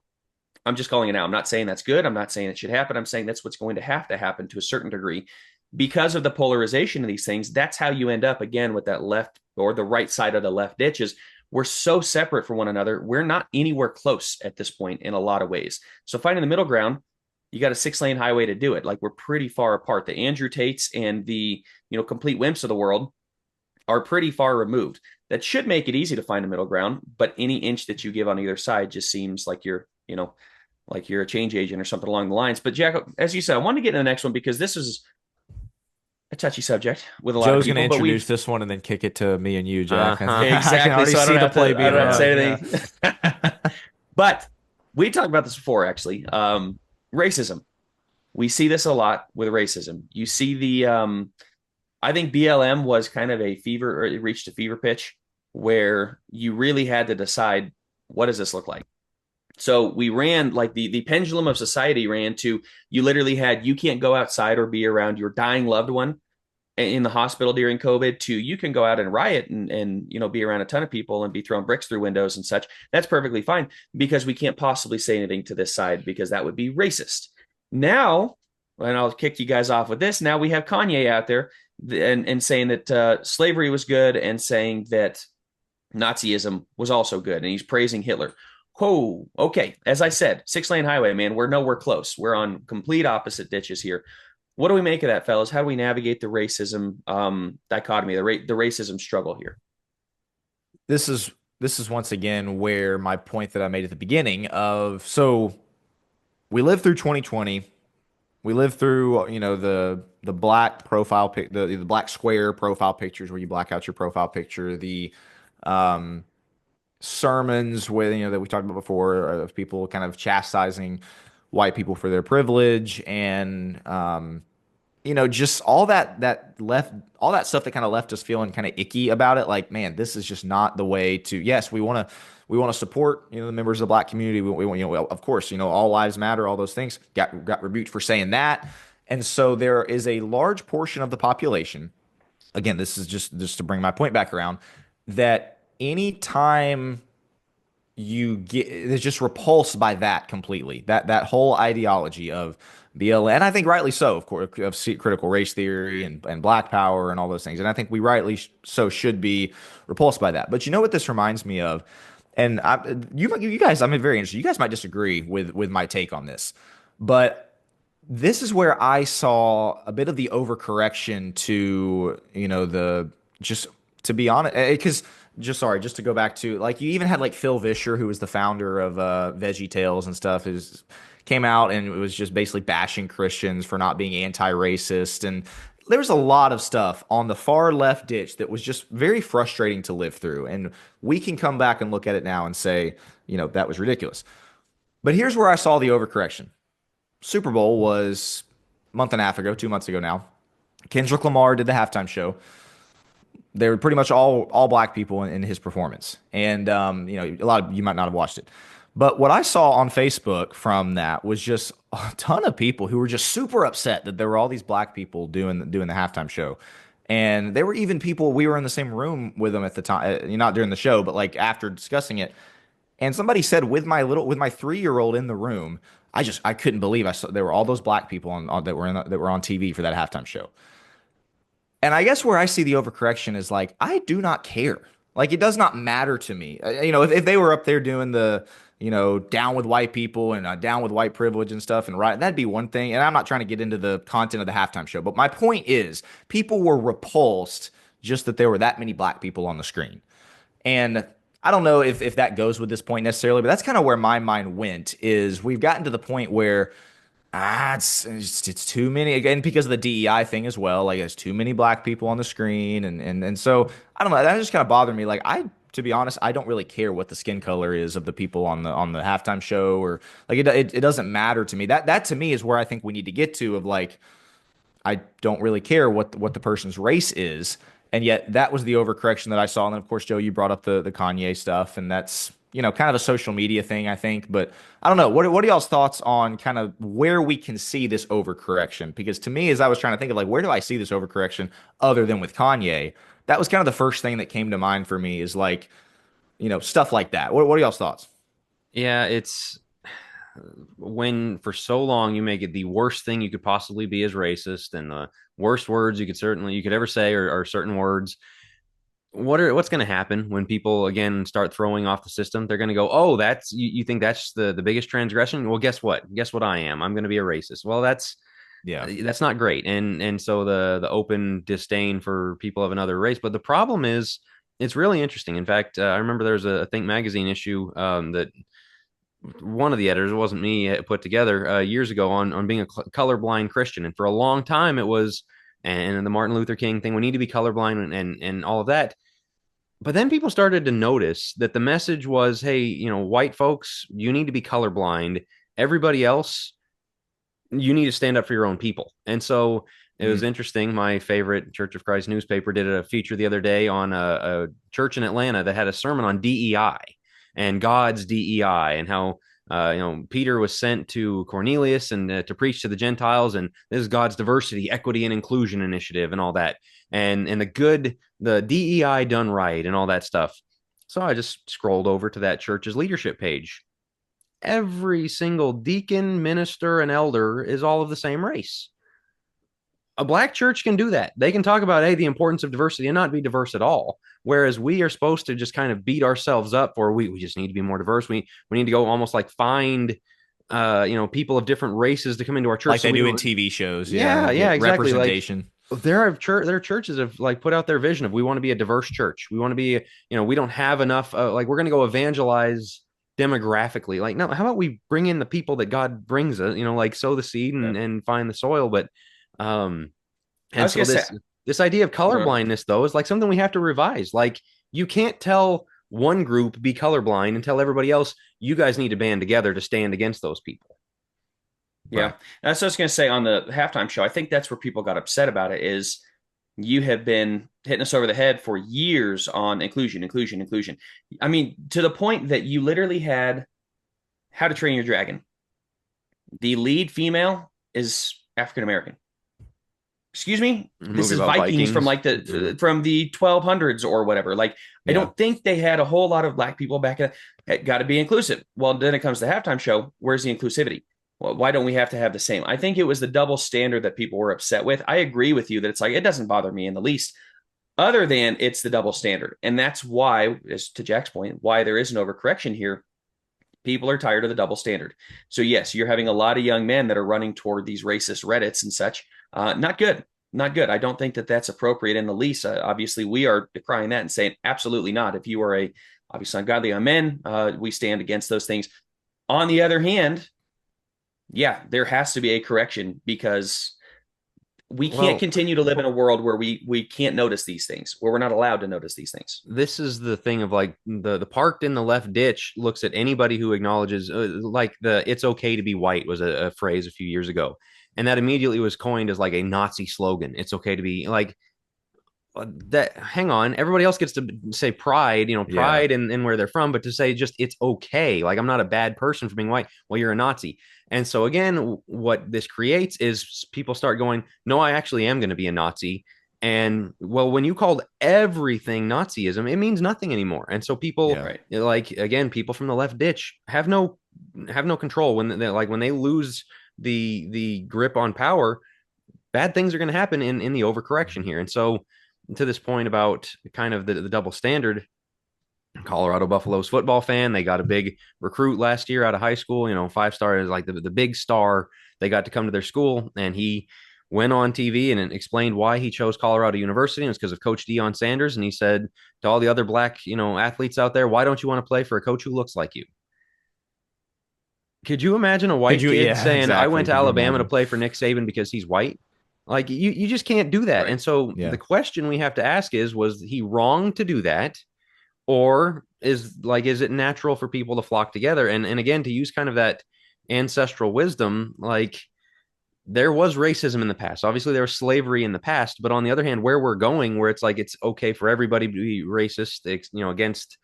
I'm just calling it out. I'm not saying that's good. I'm not saying it should happen. I'm saying that's what's going to happen to a certain degree because of the polarization of these things. That's how you end up again with that left or the right side of the left ditch is we're so separate from one another. We're not anywhere close at this point in a lot of ways. So finding the middle ground, you got a 6-lane highway to do it. Like we're pretty far apart. The Andrew Tates and the, complete wimps of the world are pretty far removed. That should make it easy to find a middle ground, but any inch that you give on either side just seems like like you're a change agent or something along the lines. But Jack, as you said, I want to get into the next one because this is a touchy subject with a lot of Joe's going to people. But introduce this one and then kick it to me and you, Jack. Uh-huh. I can exactly, already so see the play being I don't have to say run. anything. But we talked about this before, actually. Racism. We see this a lot with racism. You see I think BLM was kind of or it reached a fever pitch where you really had to decide, what does this look like? So we ran like the pendulum of society ran to, you literally had, you can't go outside or be around your dying loved one in the hospital during COVID, to you can go out and riot and be around a ton of people and be throwing bricks through windows and such. That's perfectly fine because we can't possibly say anything to this side because that would be racist. Now, and I'll kick you guys off with this. Now we have Kanye out there and saying that slavery was good and saying that Nazism was also good. And he's praising Hitler. Whoa, okay. As I said, 6-lane highway, man, we're nowhere close. We're on complete opposite ditches here. What do we make of that, fellas? How do we navigate the racism dichotomy, the racism struggle here? This is once again where my point that I made at the beginning of, so we lived through 2020. We lived through, the black profile pic, the black square profile pictures where you black out your profile picture, the um sermons with, that we talked about before of people kind of chastising white people for their privilege and just all that stuff that kind of left us feeling kind of icky about it. Like, man, this is just not the way to. Yes, we want to support the members of the black community. We want of course all lives matter, all those things. Got rebuked for saying that, and so there is a large portion of the population. Again, this is just to bring my point back around that anytime you get is just repulsed by that completely. That whole ideology of BLM, and I think rightly so, of course, of critical race theory and black power and all those things. And I think we rightly so should be repulsed by that. But you know what this reminds me of? And you guys, I'm very interested. You guys might disagree with my take on this, but this is where I saw a bit of the overcorrection to, the just to be honest, because just to go back to, like, you even had like Phil Vischer, who was the founder of Veggie Tales and stuff, who's came out and it was just basically bashing Christians for not being anti-racist. And there was a lot of stuff on the far left ditch that was just very frustrating to live through. And we can come back and look at it now and say, that was ridiculous. But here's where I saw the overcorrection. Super Bowl was a month and a half ago, 2 months ago now. Kendrick Lamar did the halftime show. they were pretty much all black people in his performance, and a lot of you might not have watched it, but what I saw on Facebook from that was just a ton of people who were just super upset that there were all these black people doing the halftime show. And there were even people, we were in the same room with them at the time, not during the show, but like after discussing it. And somebody said with my 3-year-old in the room, I couldn't believe I saw there were all those black people that were on TV for that halftime show. And I guess where I see the overcorrection is like, I do not care. Like, it does not matter to me. If they were up there doing down with white people and down with white privilege and stuff, and right, that'd be one thing. And I'm not trying to get into the content of the halftime show, but my point is, people were repulsed just that there were that many black people on the screen. And I don't know if that goes with this point necessarily, but that's kind of where my mind went, is we've gotten to the point where it's too many, again, because of the DEI thing as well. Like, there's too many black people on the screen, and so I don't know. That just kind of bothered me. Like, to be honest, I don't really care what the skin color is of the people on the halftime show, or like it doesn't matter to me. That to me is where I think we need to get to, of like, I don't really care what the person's race is. And yet that was the overcorrection that I saw. And then, of course, Joe, you brought up the Kanye stuff, and that's, kind of a social media thing, I think. But I don't know. What are y'all's thoughts on kind of where we can see this overcorrection? Because to me, as I was trying to think of like, where do I see this overcorrection other than with Kanye? That was kind of the first thing that came to mind for me, is like, stuff like that. What are y'all's thoughts? Yeah, it's when for so long you make it the worst thing you could possibly be as racist, and the worst words you could ever say are certain words. What's going to happen when people again start throwing off the system? They're going to go, oh, that's you think that's the biggest transgression? Well, guess what I am? I'm going to be a racist. Well, Yeah. that's not great. And so the open disdain for people of another race. But the problem is, it's really interesting. In fact, I remember there was a Think magazine issue that one of the editors, it wasn't me, put together years ago on being a colorblind Christian. And for a long time it was, and the Martin Luther King thing, we need to be colorblind, and all of that. But then people started to notice that the message was, hey, white folks, you need to be colorblind. Everybody else, you need to stand up for your own people. And so it was interesting. My favorite Church of Christ newspaper did a feature the other day on a church in Atlanta that had a sermon on DEI and God's DEI, and how Peter was sent to Cornelius and to preach to the Gentiles, and this is God's diversity, equity, and inclusion initiative, and all that, and the DEI done right, and all that stuff. So I just scrolled over to that church's leadership page. Every single deacon, minister, and elder is all of the same race. A black church can do that. They can talk about, hey, the importance of diversity and not be diverse at all. Whereas we are supposed to just kind of beat ourselves up for, we just need to be more diverse. We need to go almost like find people of different races to come into our church, like they do in TV shows. Yeah, exactly. Representation. Like, there are churches have like put out their vision of, we want to be a diverse church. We want to be, we don't have enough. Like, we're going to go evangelize demographically. Like, no, how about we bring in the people that God brings us? Like, sow the seed and find the soil. But and so this idea of colorblindness, though, is like something we have to revise. Like, you can't tell one group be colorblind and tell everybody else, you guys need to band together to stand against those people. Yeah. Right. That's what I was going to say on the halftime show. I think that's where people got upset about it, is you have been hitting us over the head for years on inclusion. I mean, to the point that you literally had How to Train Your Dragon. The lead female is African American. Excuse me, this is Vikings from like from the 1200s or whatever. Like, yeah. I don't think they had a whole lot of black people back in. It got to be inclusive. Well, then it comes to the halftime show. Where's the inclusivity? Well, why don't we have to have the same? I think it was the double standard that people were upset with. I agree with you that it's like, it doesn't bother me in the least, other than it's the double standard. And that's why, as to Jack's point, why there is an overcorrection here. People are tired of the double standard. So yes, you're having a lot of young men that are running toward these racist Reddits and such. Not good. I don't think that that's appropriate in the least. Obviously, we are decrying that and saying absolutely not. If you are obviously ungodly on men, we stand against those things. On the other hand, yeah, there has to be a correction, because we can't continue to live in a world where we can't notice these things, where we're not allowed to notice these things. This is the thing of like the parked in the left ditch looks at anybody who acknowledges it's okay to be white was a phrase a few years ago. And that immediately was coined as like a Nazi slogan. It's okay to be like, that hang on, everybody else gets to say pride, Yeah. pride in where they're from, but to say just it's okay, like I'm not a bad person for being white, well, you're a Nazi. And so again, what this creates is people start going, no, I actually am going to be a Nazi. And well, when you called everything Nazism, it means nothing anymore. And so people, Yeah. Right. like, again, people from the left ditch have no control when they, like, when they lose the grip on power, bad things are going to happen in the overcorrection here. And so, to this point about kind of the double standard, Colorado Buffaloes football fan, they got a big recruit last year out of high school. 5 star is like the big star. They got to come to their school, and he went on TV and explained why he chose Colorado University. And it's because of Coach Deion Sanders. And he said to all the other black, athletes out there, why don't you want to play for a coach who looks like you? Could you imagine a Could white you? kid Yeah, saying, I went exactly. to Could you Alabama to imagine? play for Nick Saban because he's white? Like, you just can't do that. Right. And so the Yeah. question we have to ask is, was he wrong to do that? Or is it natural for people to flock together? And again, to use kind of that ancestral wisdom, like, there was racism in the past. Obviously, there was slavery in the past, but on the other hand, where we're going, where it's like it's okay for everybody to be racist, against,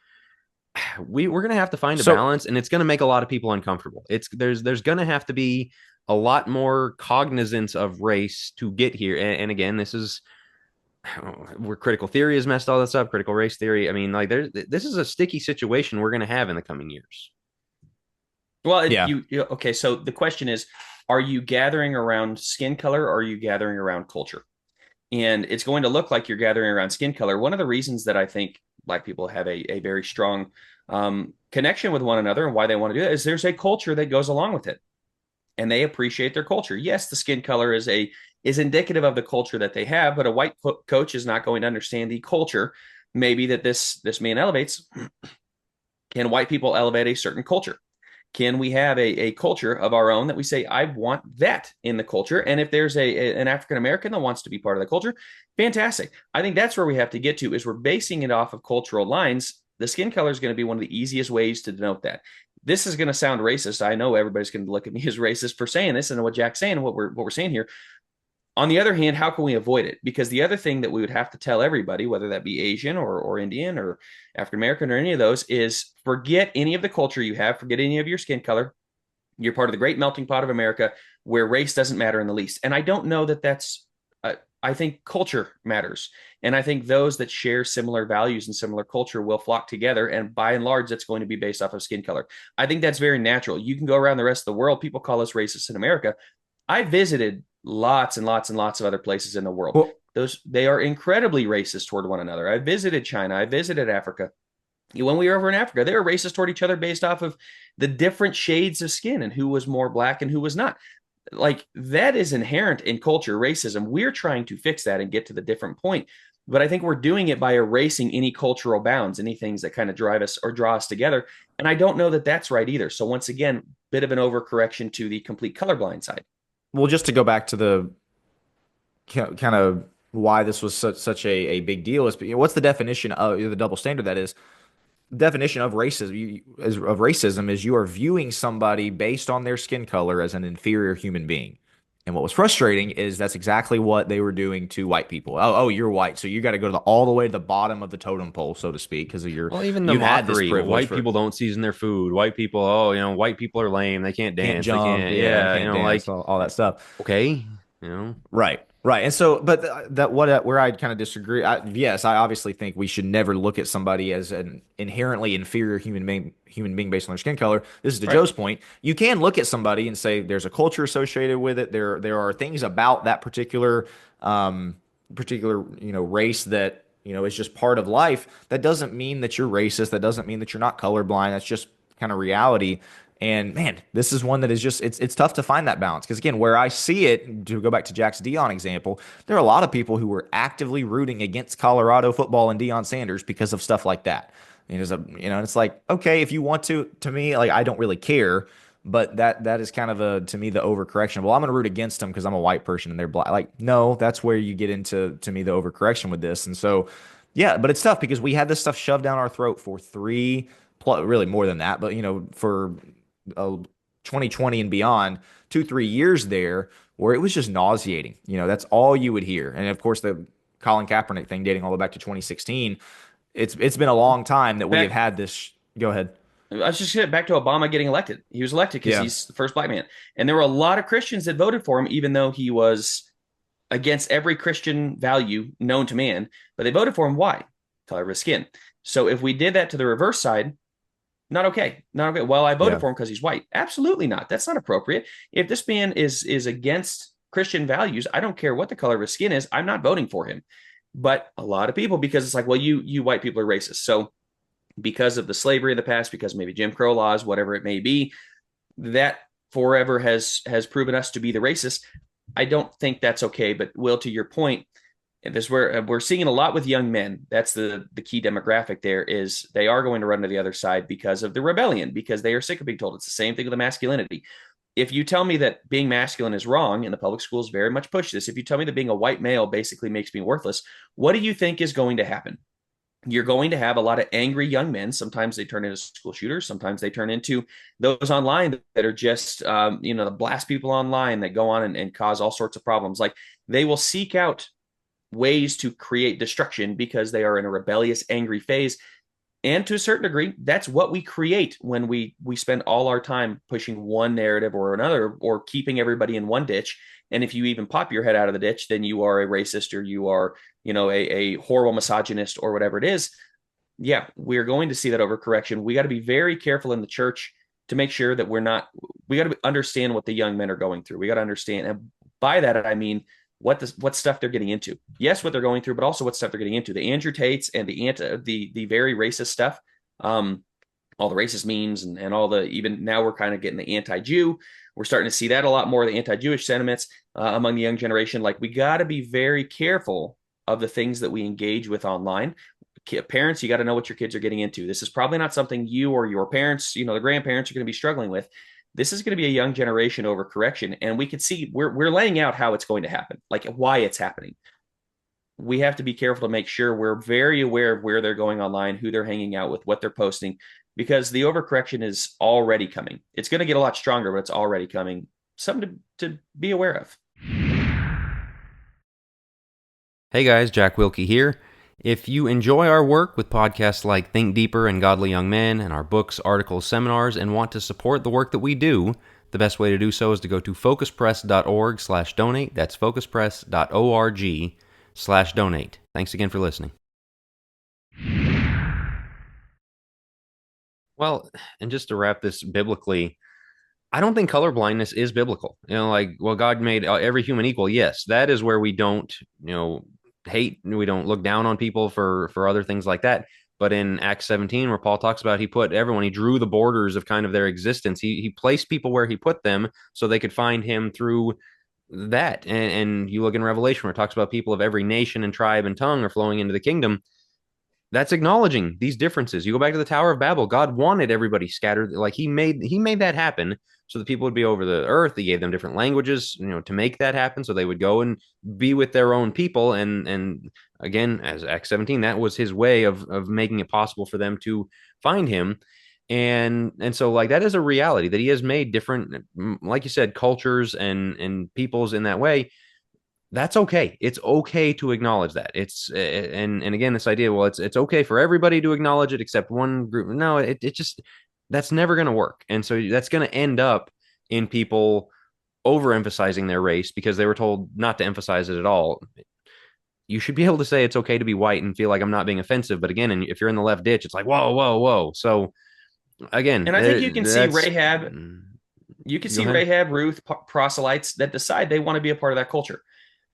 we're gonna have to find a So balance, and it's gonna make a lot of people uncomfortable. There's gonna have to be a lot more cognizance of race to get here. And again, this is where critical theory has messed all this up. Critical race theory. I mean, like, this is a sticky situation we're gonna have in the coming years. Well, yeah. okay. So the question is, are you gathering around skin color or are you gathering around culture? And it's going to look like you're gathering around skin color. One of the reasons that I think black people have a very strong connection with one another and why they want to do it is there's a culture that goes along with it, and they appreciate their culture. Yes, the skin color is indicative of the culture that they have, but a white coach is not going to understand the culture maybe that this man elevates. Can white people elevate a certain culture? Can we have a culture of our own that we say, I want that in the culture? And if there's an African American that wants to be part of the culture, fantastic. I think that's where we have to get to, is we're basing it off of cultural lines. The skin color is going to be one of the easiest ways to denote that. This is going to sound racist. I know everybody's going to look at me as racist for saying this, and what Jack's saying, what we're saying here. On the other hand, how can we avoid it? Because the other thing that we would have to tell everybody, whether that be Asian or Indian or African American or any of those, is forget any of the culture you have, forget any of your skin color. You're part of the great melting pot of America where race doesn't matter in the least. And I don't know that I think culture matters. And I think those that share similar values and similar culture will flock together. And by and large, that's going to be based off of skin color. I think that's very natural. You can go around the rest of the world. People call us racist in America. I visited lots and lots and lots of other places in the world. Well, They are incredibly racist toward one another. I visited China. I visited Africa. When we were over in Africa, they were racist toward each other based off of the different shades of skin and who was more black and who was not. Like, that is inherent in culture, racism. We're trying to fix that and get to the different point. But I think we're doing it by erasing any cultural bounds, any things that kind of drive us or draw us together. And I don't know that that's right either. So once again, bit of an overcorrection to the complete colorblind side. well, just to go back to the kind of why this was such a big deal is, what's the definition of the double standard? That is, definition of racism is you are viewing somebody based on their skin color as an inferior human being. And what was frustrating is that's exactly what they were doing to white people. Oh, you're white, so you got to go all the way to the bottom of the totem pole, so to speak, because of Well, even the you've had this mockery. Well, privilege white for people don't season their food. White people, oh, white people are lame. They can't can't dance. They jump, can't. yeah, Yeah, can't like, dance, all that stuff. okay, Right, right. And so, but that what where I kind of disagree. Yes, I obviously think we should never look at somebody as an inherently inferior human being based on their skin color. This is to Right. Joe's point. You can look at somebody and say there's a culture associated with it. There are things about that particular race that is just part of life. That doesn't mean that you're racist. That doesn't mean that you're not colorblind. That's just kind of reality. And man, this is one that is just it's tough to find that balance because again, where I see it, to go back to Jack's Deion example, there are a lot of people who were actively rooting against Colorado football and Deion Sanders because of stuff like that. And it's like, okay, if you want to me, like, I don't really care, but that is kind of to me the overcorrection. Well, I'm going to root against them because I'm a white person and they're black. Like, no, that's where you get into to me the overcorrection with this. And so, yeah, but it's tough because we had this stuff shoved down our throat for really more than that, but for 2020 and beyond, 2, 3 years there, where it was just nauseating. That's all you would hear. And of course, the Colin Kaepernick thing dating all the way back to 2016. It's been a long time that we have Back, had this. Go ahead. I was just getting back to Obama getting elected. He was elected because Yeah. he's the first black man, and there were a lot of Christians that voted for him, even though he was against every Christian value known to man. But they voted for him. Why? Color of his skin. So if we did that to the reverse side, not okay. Not okay. Well, I voted Yeah. for him because he's white. Absolutely not. That's not appropriate. If this man is against Christian values, I don't care what the color of his skin is. I'm not voting for him. But a lot of people, because it's like, well, you white people are racist. So because of the slavery in the past, because maybe Jim Crow laws, whatever it may be, that forever has proven us to be the racist. I don't think that's okay. But Will, to your point, and this is where we're seeing it a lot with young men. That's the key demographic. There is they are going to run to the other side because of the rebellion, because they are sick of being told. It's the same thing with the masculinity. If you tell me that being masculine is wrong, and the public schools very much push this, if you tell me that being a white male basically makes me worthless, what do you think is going to happen? You're going to have a lot of angry young men. Sometimes they turn into school shooters. Sometimes they turn into those online that are just, the blast people online that go on and cause all sorts of problems. Like they will seek out ways to create destruction because they are in a rebellious, angry phase. And to a certain degree, that's what we create when we spend all our time pushing one narrative or another, or keeping everybody in one ditch. And if you even pop your head out of the ditch, then you are a racist, or you are, a horrible misogynist, or whatever it is. Yeah, we're going to see that overcorrection. We got to be very careful in the church to make sure that we got to understand what the young men are going through. We got to understand. And by that, I mean, what stuff they're getting into. Yes, what they're going through, but also what stuff they're getting into. The Andrew Tates and the very racist stuff, all the racist memes and all the, even now we're kind of getting the anti-Jew. We're starting to see that a lot more, the anti-Jewish sentiments among the young generation. Like we got to be very careful of the things that we engage with online. Parents, you got to know what your kids are getting into. This is probably not something you or your parents, the grandparents are going to be struggling with. This is going to be a young generation overcorrection, and we can see we're laying out how it's going to happen, like why it's happening. We have to be careful to make sure we're very aware of where they're going online, who they're hanging out with, what they're posting, because the overcorrection is already coming. It's going to get a lot stronger, but it's already coming. Something to be aware of. Hey guys, Jack Wilkie here. If you enjoy our work with podcasts like Think Deeper and Godly Young Men, and our books, articles, seminars, and want to support the work that we do, the best way to do so is to go to focuspress.org/donate. That's focuspress.org/donate. Thanks again for listening. Well, and just to wrap this biblically, I don't think colorblindness is biblical. God made every human equal. Yes, that is where we don't, hate. We don't look down on people for other things like that. But in Acts 17, where Paul talks about, he put everyone, he drew the borders of kind of their existence. He placed people where he put them so they could find him through that. And you look in Revelation where it talks about people of every nation and tribe and tongue are flowing into the kingdom. That's acknowledging these differences. You go back to the Tower of Babel. God wanted everybody scattered. Like he made that happen so that people would be over the earth. He gave them different languages, to make that happen. So they would go and be with their own people. And again, as Acts 17, that was his way of making it possible for them to find him. And so like that is a reality that he has made different, like you said, cultures and peoples in that way. That's okay. It's okay to acknowledge that. It's and again, this idea, well, it's okay for everybody to acknowledge it except one group. No, it just that's never going to work. And so that's going to end up in people overemphasizing their race because they were told not to emphasize it at all. You should be able to say it's okay to be white and feel like I'm not being offensive. But again, if you're in the left ditch, it's like, whoa, whoa, whoa. So again, and I think you can see Rahab. You can see Rahab, Ruth, proselytes that decide they want to be a part of that culture.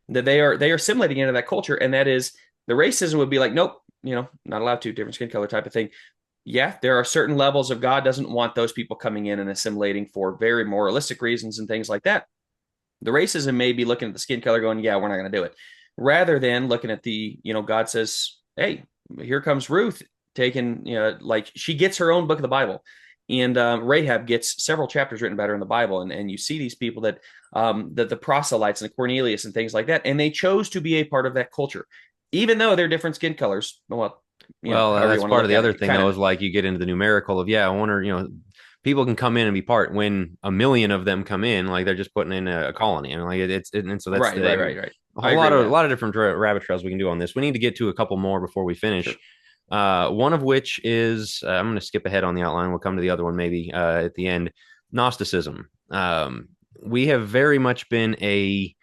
That they are assimilating into that culture, and that is the racism would be like, nope, not allowed to, different skin color type of thing. Yeah, there are certain levels of God doesn't want those people coming in and assimilating for very moralistic reasons and things like that. The racism may be looking at the skin color going, yeah, we're not going to do it. Rather than looking at the, God says, hey, here comes Ruth taking, like she gets her own book of the Bible. And Rahab gets several chapters written about her in the Bible. And you see these people that the proselytes and the Cornelius and things like that. And they chose to be a part of that culture, even though they're different skin colors. Well, that's part of the other thing, though, is like you get into the numerical of, I wonder, people can come in and be part when 1 million of them come in, like they're just putting in a colony. I mean, like and so that's right. a I whole agree lot with of that. different rabbit trails we can do on this. We need to get to a couple more before we Sure. finish. One of which is I'm going to skip ahead on the outline. We'll come to the other one maybe at the end. Gnosticism. We have very much been a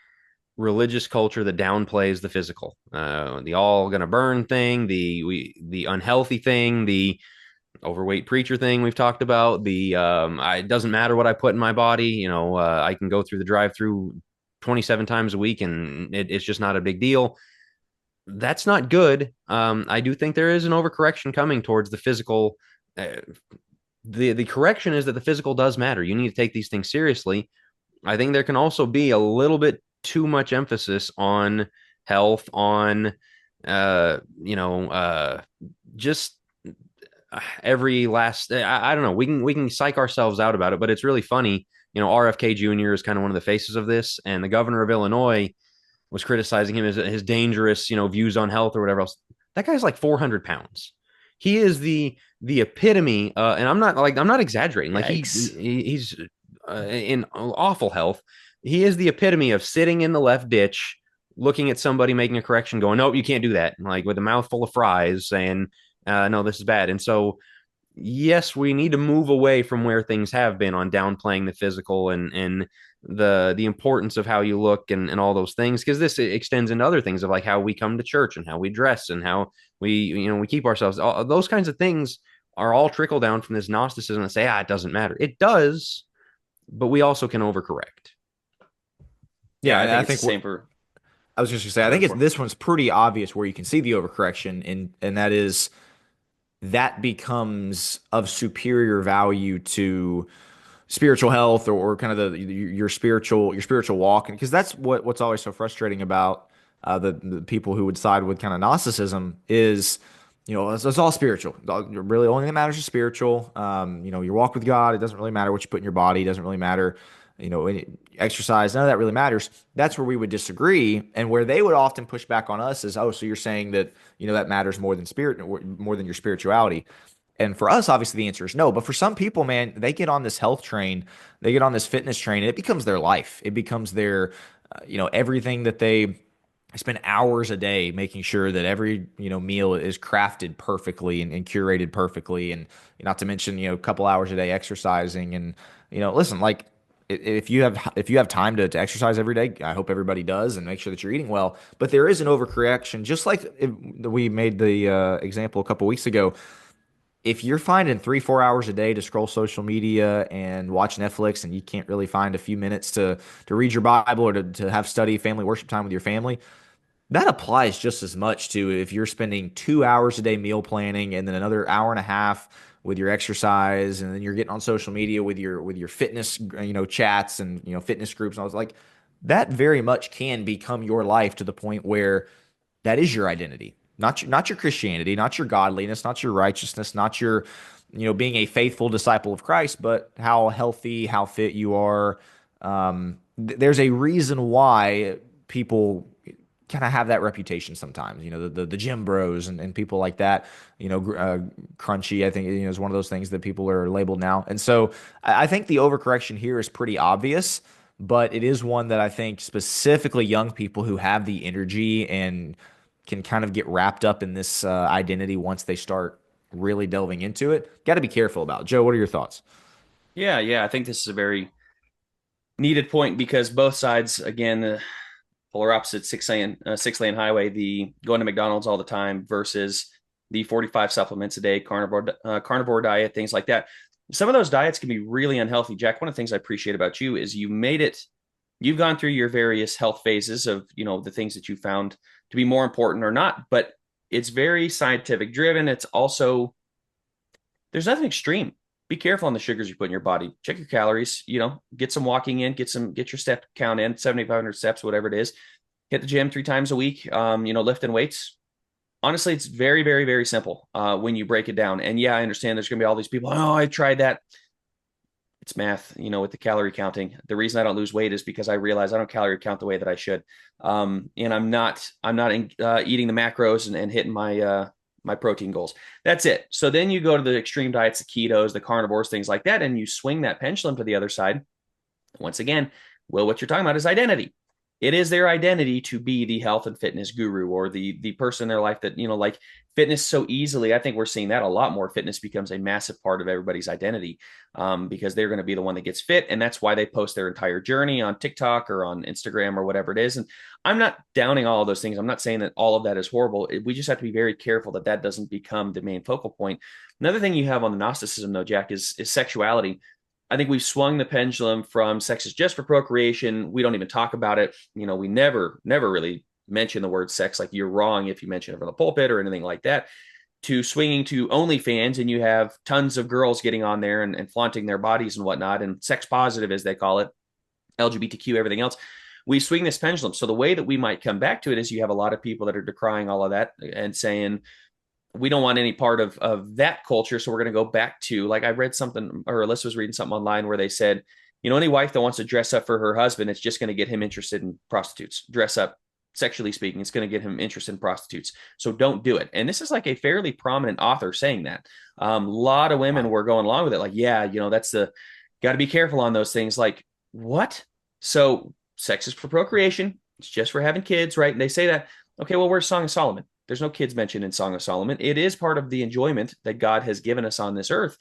religious culture that downplays the physical, the all gonna burn thing, the unhealthy thing, the overweight preacher thing we've talked about. It doesn't matter what I put in my body. I can go through the drive-through 27 times a week, and it's just not a big deal. That's not good. I do think there is an overcorrection coming towards the physical. Uh, the correction is that the physical does matter. You need to take these things seriously. I think there can also be a little bit too much emphasis on health, on just every last. I don't know. We can psych ourselves out about it, but it's really funny. RFK Jr. is kind of one of the faces of this, and the governor of Illinois was criticizing him as his dangerous, views on health or whatever else. That guy's like 400 pounds. He is the epitome, and I'm not exaggerating. Like Yikes. he's in awful health. He is the epitome of sitting in the left ditch, looking at somebody making a correction, going, "Nope, you can't do that." Like with a mouthful of fries, saying, "No, this is bad." And so, yes, we need to move away from where things have been on downplaying the physical and the importance of how you look and all those things, because this extends into other things of like how we come to church and how we dress and how we keep ourselves. All, those kinds of things are all trickle down from this Gnosticism that say, it doesn't matter. It does, but we also can overcorrect. Yeah, Yeah, I and think I it's the think same for I was just gonna say, I go think for it. this one's pretty obvious where you can see the overcorrection, and that is that becomes of superior value to spiritual health or kind of your spiritual walk, and because that's what's always so frustrating about the people who would side with kind of Gnosticism is, it's all spiritual. Really, the only thing that matters is spiritual. Your walk with God. It doesn't really matter what you put in your body. It doesn't really matter. Exercise. None of that really matters. That's where we would disagree, and where they would often push back on us is, oh, so you're saying that that matters more than spirit, more than your spirituality. And for us, obviously, the answer is no. But for some people, man, they get on this health train, they get on this fitness train, and it becomes their life. It becomes their, everything that they spend hours a day making sure that every, meal is crafted perfectly and curated perfectly. And not to mention, a couple hours a day exercising. And, listen, like, if you have time to exercise every day, I hope everybody does, and make sure that you're eating well. But there is an overcorrection, just like we made the example a couple weeks ago. If you're finding 3-4 hours a day to scroll social media and watch Netflix, and you can't really find a few minutes to read your Bible or to have study, family worship time with your family, that applies just as much to if you're spending 2 hours a day meal planning and then another hour and a half with your exercise, and then you're getting on social media with your fitness, chats and fitness groups. And I was like, that very much can become your life to the point where that is your identity. Not your Christianity, not your godliness, not your righteousness, not your, being a faithful disciple of Christ, but how healthy, how fit you are. There's a reason why people kind of have that reputation sometimes. The gym bros and people like that. Crunchy, I think, is one of those things that people are labeled now. And so I think the overcorrection here is pretty obvious, but it is one that I think specifically young people who have the energy and can kind of get wrapped up in this identity once they start really delving into it, got to be careful about. Joe, what are your thoughts? Yeah, I think this is a very needed point because both sides, again, the polar opposite six lane highway, the going to McDonald's all the time versus the 45 supplements a day, carnivore diet, things like that. Some of those diets can be really unhealthy. Jack, one of the things I appreciate about you is you've gone through your various health phases of, the things that you found to be more important or not, but it's very scientific driven. It's also, there's nothing extreme. Be careful on the sugars you put in your body. Check your calories, get some walking in, get your step count in, 7,500 steps, whatever it is. Hit the gym 3 times a week, lifting weights. Honestly, it's very, very, very simple when you break it down. And yeah, I understand there's going to be all these people, oh, I tried that. It's math, with the calorie counting. The reason I don't lose weight is because I realize I don't calorie count the way that I should. And I'm not eating the macros and hitting my protein goals. That's it. So then you go to the extreme diets, the ketos, the carnivores, things like that, and you swing that pendulum to the other side. Once again, well, what you're talking about is identity. it is their identity to be the health and fitness guru or the person in their life that, like fitness so easily. I think we're seeing that a lot more. Fitness becomes a massive part of everybody's identity, because they're going to be the one that gets fit. And that's why they post their entire journey on TikTok or on Instagram or whatever it is. And I'm not downing all of those things. I'm not saying that all of that is horrible. We just have to be very careful that that doesn't become the main focal point. Another thing you have on the Gnosticism, though, Jack, is sexuality. I think we've swung the pendulum from sex is just for procreation. We don't even talk about it. We never really mention the word sex. Like, you're wrong if you mention it from the pulpit or anything like that, to swinging to OnlyFans, and you have tons of girls getting on there and flaunting their bodies and whatnot, and sex positive, as they call it, LGBTQ, everything else. We swing this pendulum. So the way that we might come back to it is you have a lot of people that are decrying all of that and saying, we don't want any part of that culture. So we're going to go back to, like, I read something, or Alyssa was reading something online where they said, any wife that wants to dress up for her husband, it's just going to get him interested in prostitutes. Dress up, sexually speaking, it's going to get him interested in prostitutes. So don't do it. And this is like a fairly prominent author saying that. A lot of women were going along with it. Like, yeah, that's got to be careful on those things. Like, what? So sex is for procreation. It's just for having kids, right? And they say that. Okay, well, where's Song of Solomon? There's no kids mentioned in Song of Solomon. It is part of the enjoyment that God has given us on this earth.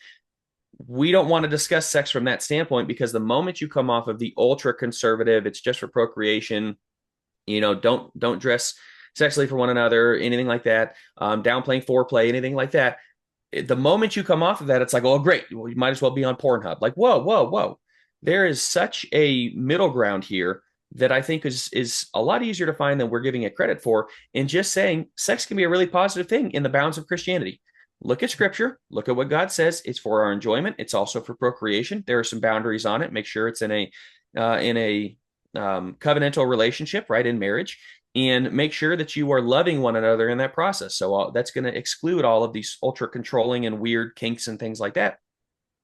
We don't want to discuss sex from that standpoint, because the moment you come off of the ultra conservative, it's just for procreation, don't dress sexually for one another, anything like that, downplaying foreplay, anything like that. The moment you come off of that, it's like, oh, great, well, you might as well be on Pornhub. Like, whoa, whoa, whoa. There is such a middle ground here that I think is a lot easier to find than we're giving it credit for, in just saying sex can be a really positive thing in the bounds of Christianity. Look at scripture, look at what God says. It's for our enjoyment. It's also for procreation. There are some boundaries on it. Make sure it's in a covenantal relationship, right, in marriage, and make sure that you are loving one another in that process. So that's going to exclude all of these ultra controlling and weird kinks and things like that.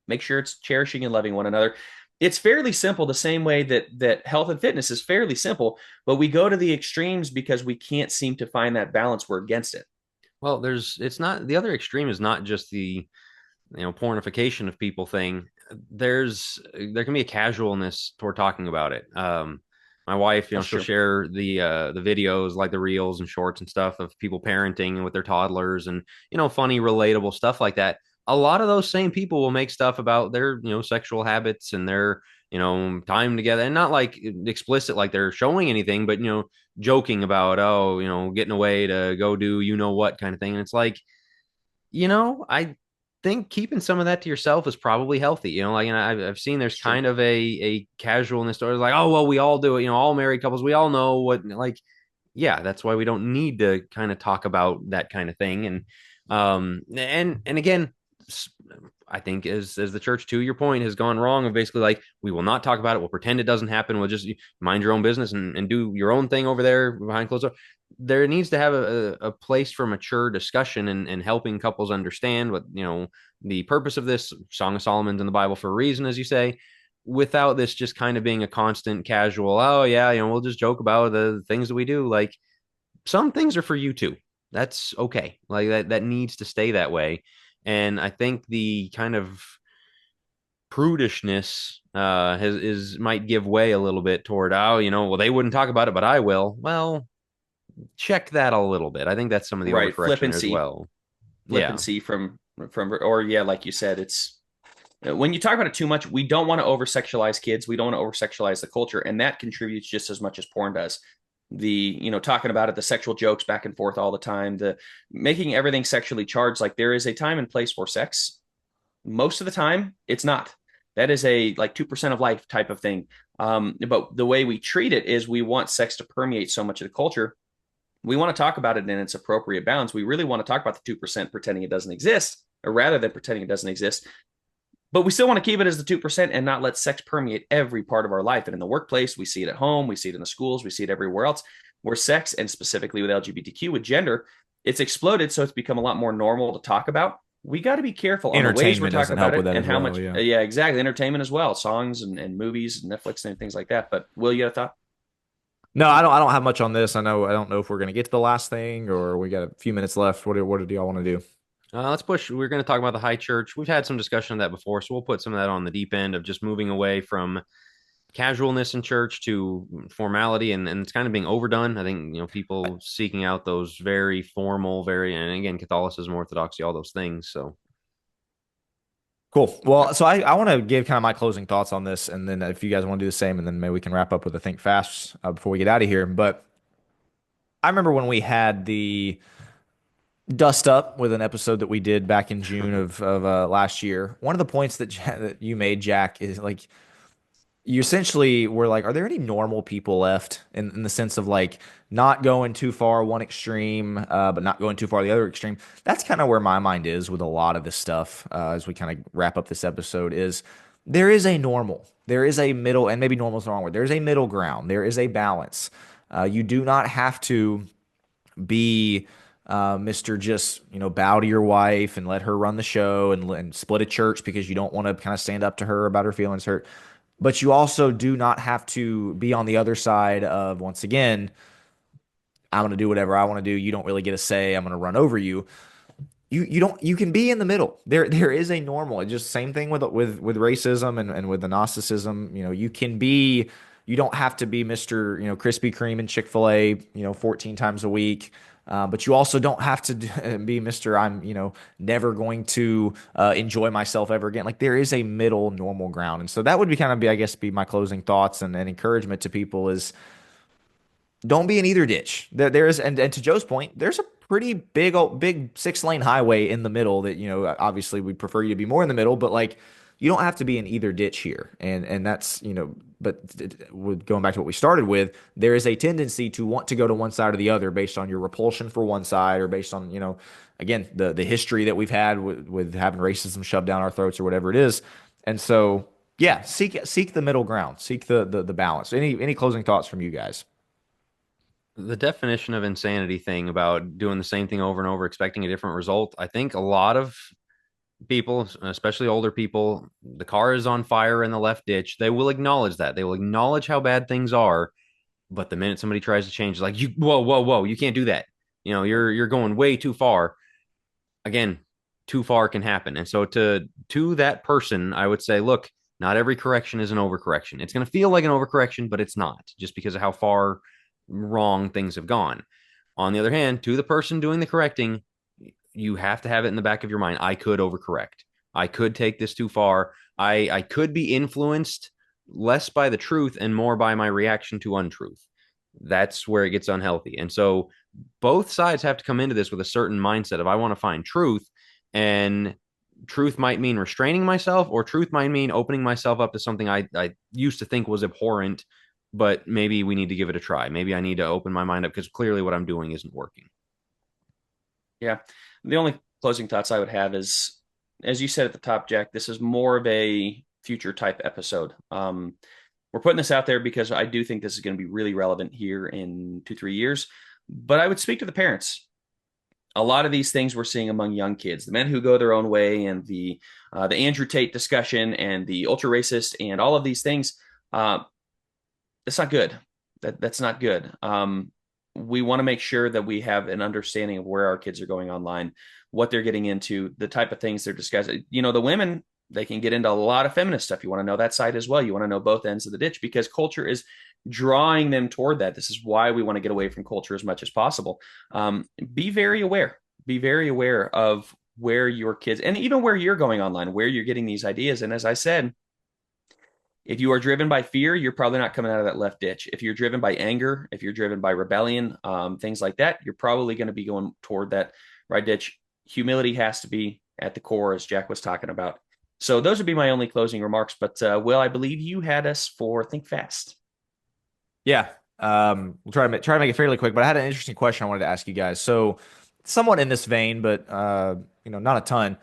Make sure it's cherishing and loving one another. It's fairly simple, the same way that health and fitness is fairly simple, but we go to the extremes because we can't seem to find that balance. We're against it. Well, it's not, the other extreme is not just the, pornification of people thing. There can be a casualness toward talking about it. My wife, That's she'll true. share the videos, like the reels and shorts and stuff of people parenting with their toddlers, and funny, relatable stuff like that. A lot of those same people will make stuff about their sexual habits and their time together, and not like explicit, like they're showing anything, but joking about, oh, getting away to go do what kind of thing. And it's like, I think keeping some of that to yourself is probably healthy. Like, and I've seen there's kind of a casualness to it, like, oh, well, we all do it. All married couples, we all know what, like, yeah, that's why we don't need to kind of talk about that kind of thing. And again, I think as the church, to your point, has gone wrong of basically like, we will not talk about it. We'll pretend it doesn't happen. We'll just mind your own business and do your own thing over there behind closed doors. There needs to have a place for mature discussion and helping couples understand what, the purpose of this. Song of Solomon's in the Bible for a reason, as you say, without this just kind of being a constant casual, oh yeah, we'll just joke about the things that we do. Like, some things are for you too. That's okay. Like, that needs to stay that way. And I think the kind of prudishness might give way a little bit toward, oh, well, they wouldn't talk about it, but I will. Well, check that a little bit. I think that's some of the Right. overcorrection as well. Yeah. Flippancy or yeah, like you said, it's when you talk about it too much, we don't want to over sexualize kids. We don't want to over sexualize the culture. And that contributes just as much as porn does. Talking about it, the sexual jokes back and forth all the time, the making everything sexually charged. Like, there is a time and place for sex. Most of the time, it's not. That is a like 2% of life type of thing. But the way we treat it is we want sex to permeate so much of the culture. We want to talk about it in its appropriate bounds. We really want to talk about the 2% pretending it doesn't exist, or rather than pretending it doesn't exist. But we still want to keep it as the 2% and not let sex permeate every part of our life. And in the workplace, we see it at home, we see it in the schools, we see it everywhere else, where sex, and specifically with LGBTQ, with gender, it's exploded. So it's become a lot more normal to talk about. We got to be careful on the ways we're talking about it and how much. Yeah, exactly. Entertainment as well, songs and movies, and Netflix and things like that. But Will, you have a thought? No, I don't have much on this. I don't know if we're gonna get to the last thing or we got a few minutes left. What do y'all want to do? Let's push. We're going to talk about the high church. We've had some discussion of that before, so we'll put some of that on the deep end of just moving away from casualness in church to formality, and it's kind of being overdone. I think, people seeking out those very formal, very, and again, Catholicism, Orthodoxy, all those things. So Cool. Well, so I want to give kind of my closing thoughts on this, and then if you guys want to do the same, and then maybe we can wrap up with a think fast before we get out of here. But I remember when we had the dust up with an episode that we did back in June of last year. One of the points that you made, Jack, is like you essentially were like, are there any normal people left in the sense of like not going too far one extreme, but not going too far the other extreme? That's kind of where my mind is with a lot of this stuff. As we kind of wrap up this episode, is there is a normal, there is a middle, and maybe normal is the wrong word. There is a middle ground. There is a balance. You do not have to be Mr. Just, bow to your wife and let her run the show and split a church because you don't want to kind of stand up to her about her feelings hurt. But you also do not have to be on the other side of, once again, I'm going to do whatever I want to do. You don't really get a say. I'm going to run over you. You can be in the middle. There is a normal. It's just same thing with racism and with the Gnosticism. You can be. You don't have to be Mr. Krispy Kreme and Chick-fil-A 14 times a week. But you also don't have to be Mr. I'm never going to enjoy myself ever again. Like there is a middle normal ground, and so that would be kind of I guess be my closing thoughts and encouragement to people is don't be in either ditch. There is, and to Joe's point, there's a pretty big 6-lane highway in the middle that, obviously we'd prefer you to be more in the middle, but like you don't have to be in either ditch here. And that's, but with going back to what we started with, there is a tendency to want to go to one side or the other based on your repulsion for one side or based on, again, the history that we've had with having racism shoved down our throats or whatever it is. And so, yeah, seek the middle ground, seek the balance. Any closing thoughts from you guys? the definition of insanity thing about doing the same thing over and over, expecting a different result, I think a lot of people, especially older people, the car is on fire in the left ditch. They will acknowledge that. They will acknowledge how bad things are. But the minute somebody tries to change, like, whoa, you can't do that. You're going way too far. Again, too far can happen. And so to that person, I would say, look, not every correction is an overcorrection. It's going to feel like an overcorrection, but it's not, just because of how far wrong things have gone. On the other hand, to the person doing the correcting, you have to have it in the back of your mind. I could overcorrect. I could take this too far. I could be influenced less by the truth and more by my reaction to untruth. That's where it gets unhealthy. And so both sides have to come into this with a certain mindset of I want to find truth, and truth might mean restraining myself, or truth might mean opening myself up to something I used to think was abhorrent, but maybe we need to give it a try. Maybe I need to open my mind up because clearly what I'm doing isn't working. Yeah. The only closing thoughts I would have is, as you said at the top, Jack, this is more of a future type episode. We're putting this out there because I do think this is going to be really relevant here in 2-3 years. But I would speak to the parents. A lot of these things we're seeing among young kids, the men who go their own way, and the Andrew Tate discussion, and the ultra racist, and all of these things. That's not good. That's not good. We want to make sure that we have an understanding of where our kids are going online, what they're getting into, the type of things they're discussing. The women, they can get into a lot of feminist stuff. You want to know that side as well. You want to know both ends of the ditch because culture is drawing them toward that. This is why we want to get away from culture as much as possible. Be very aware. Be very aware of where your kids, and even where you're going online, where you're getting these ideas. And as I said, if you are driven by fear, you're probably not coming out of that left ditch. If you're driven by anger, if you're driven by rebellion, things like that, you're probably going to be going toward that right ditch. Humility has to be at the core, as Jack was talking about. So those would be my only closing remarks. But Will, I believe you had us for Think Fast. Yeah. We'll try to make it fairly quick, but I had an interesting question I wanted to ask you guys. So somewhat in this vein, but not a ton.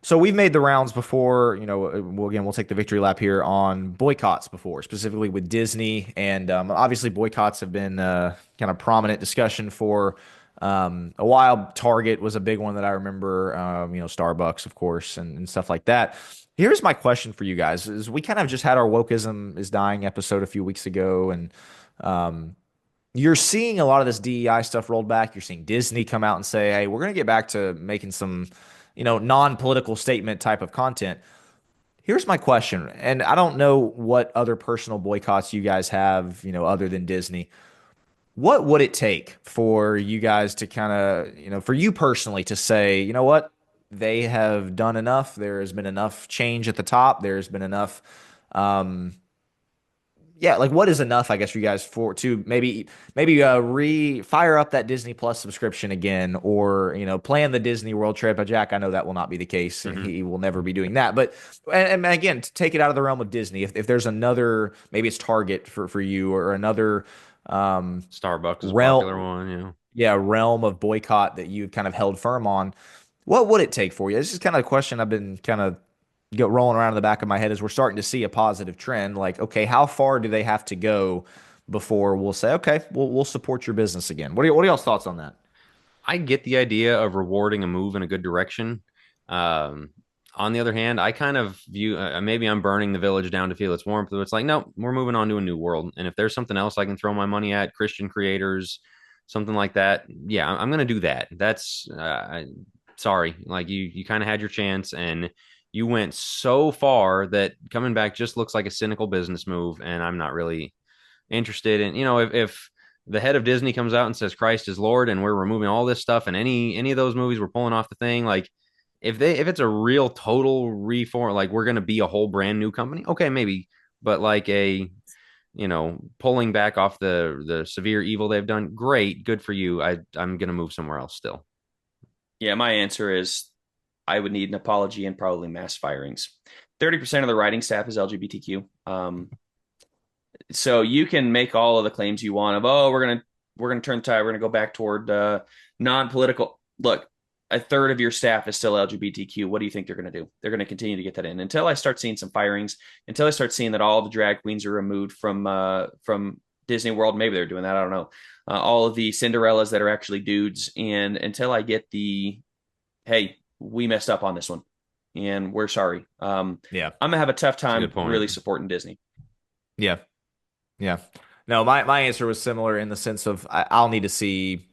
So we've made the rounds before, we'll take the victory lap here on boycotts before, specifically with Disney. And obviously boycotts have been kind of prominent discussion for a while. Target was a big one that I remember, Starbucks, of course, and stuff like that. Here's my question for you guys is we kind of just had our wokeism is dying episode a few weeks ago. And you're seeing a lot of this DEI stuff rolled back. You're seeing Disney come out and say, hey, we're going to get back to making some non-political statement type of content. Here's my question, and I don't know what other personal boycotts you guys have, other than Disney. What would it take for you guys to kind of, for you personally to say, you know what, they have done enough. There has been enough change at the top. There's been enough, um, yeah, like what is enough, I guess, for you guys for to maybe re fire up that Disney Plus subscription again, or plan the Disney World trip. Jack, I know that will not be the case. Mhm. He will never be doing that. But and again, to take it out of the realm of Disney, if there's another, maybe it's Target for you, or another Starbucks is a popular realm, one, yeah, realm of boycott that you kind of held firm on, what would it take for you? This is kind of a question I've been kind of rolling around in the back of my head as we're starting to see a positive trend. Like, okay, how far do they have to go before we'll say, okay, we'll support your business again? What are y'all's thoughts on that? I get the idea of rewarding a move in a good direction. Um, on the other hand, I kind of view maybe I'm burning the village down to feel its warmth, but it's like, no, we're moving on to a new world. And if there's something else I can throw my money at, Christian creators, something like that, yeah, I'm going to do that. That's sorry, like you kind of had your chance and you went so far that coming back just looks like a cynical business move, and I'm not really interested in, if the head of Disney comes out and says Christ is Lord and we're removing all this stuff and any of those movies we're pulling off the thing, like if it's a real total reform, like we're going to be a whole brand new company, okay, maybe, but like a pulling back off the severe evil they've done, great, good for you. I'm going to move somewhere else still. Yeah, my answer is I would need an apology and probably mass firings. 30% of the writing staff is LGBTQ. So you can make all of the claims you want of, oh, we're gonna turn the tide, we're gonna go back toward non-political. Look, a third of your staff is still LGBTQ. What do you think they're gonna do? They're gonna continue to get that in until I start seeing some firings, until I start seeing that all the drag queens are removed from Disney World. Maybe they're doing that. I don't know. All of the Cinderellas that are actually dudes, and until I get the, hey, we messed up on this one, and we're sorry. Yeah, I'm gonna have a tough That's a time good point. really supporting Disney. yeah, yeah. No, my answer was similar in the sense of I'll need to see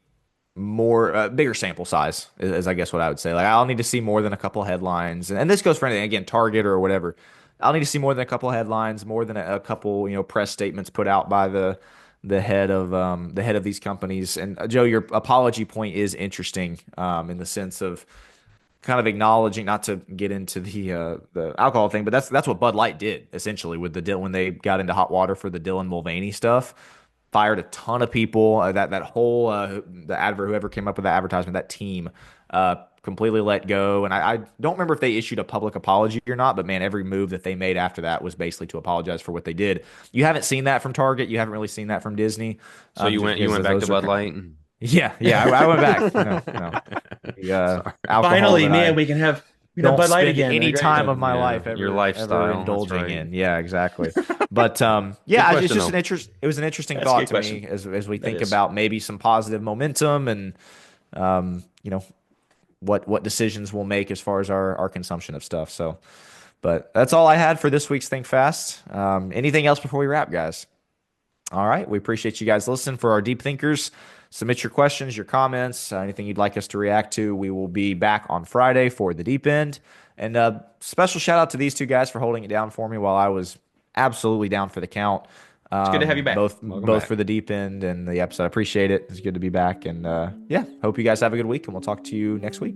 more bigger sample size is I guess what I would say. Like I'll need to see more than a couple headlines, and this goes for anything, again, Target or whatever. I'll need to see more than a couple headlines, more than a couple press statements put out by the head of these companies. And Joe, your apology point is interesting in the sense of kind of acknowledging, not to get into the alcohol thing, but that's what Bud Light did essentially with when they got into hot water for the Dylan Mulvaney stuff. Fired a ton of people. That whole the advert, whoever came up with the advertisement, that team completely let go. And I don't remember if they issued a public apology or not, but man, every move that they made after that was basically to apologize for what they did. You haven't seen that from Target. You haven't really seen that from Disney. So you Just went you because went back to those are Bud Light. yeah, yeah. I went back. No, no. The Sorry. alcohol Finally, that man, I we can have don't Bud Light spend again. any Great. time of my Yeah, life your ever lifestyle. That's indulging right. in. Yeah, exactly. But Good yeah, it's question just though. it was an interesting That's a thought good to me question. as we That think is. about maybe some positive momentum and um, you know what decisions we'll make as far as our consumption of stuff. So, but that's all I had for this week's Think Fast. Anything else before we wrap, guys? All right. We appreciate you guys listening. For our deep thinkers, submit your questions, your comments, anything you'd like us to react to. We will be back on Friday for the deep end. And special shout out to these two guys for holding it down for me while I was absolutely down for the count. It's good to have you back. Welcome Both back. for the deep end and the episode. I appreciate it. It's good to be back. And yeah, hope you guys have a good week, and we'll talk to you next week.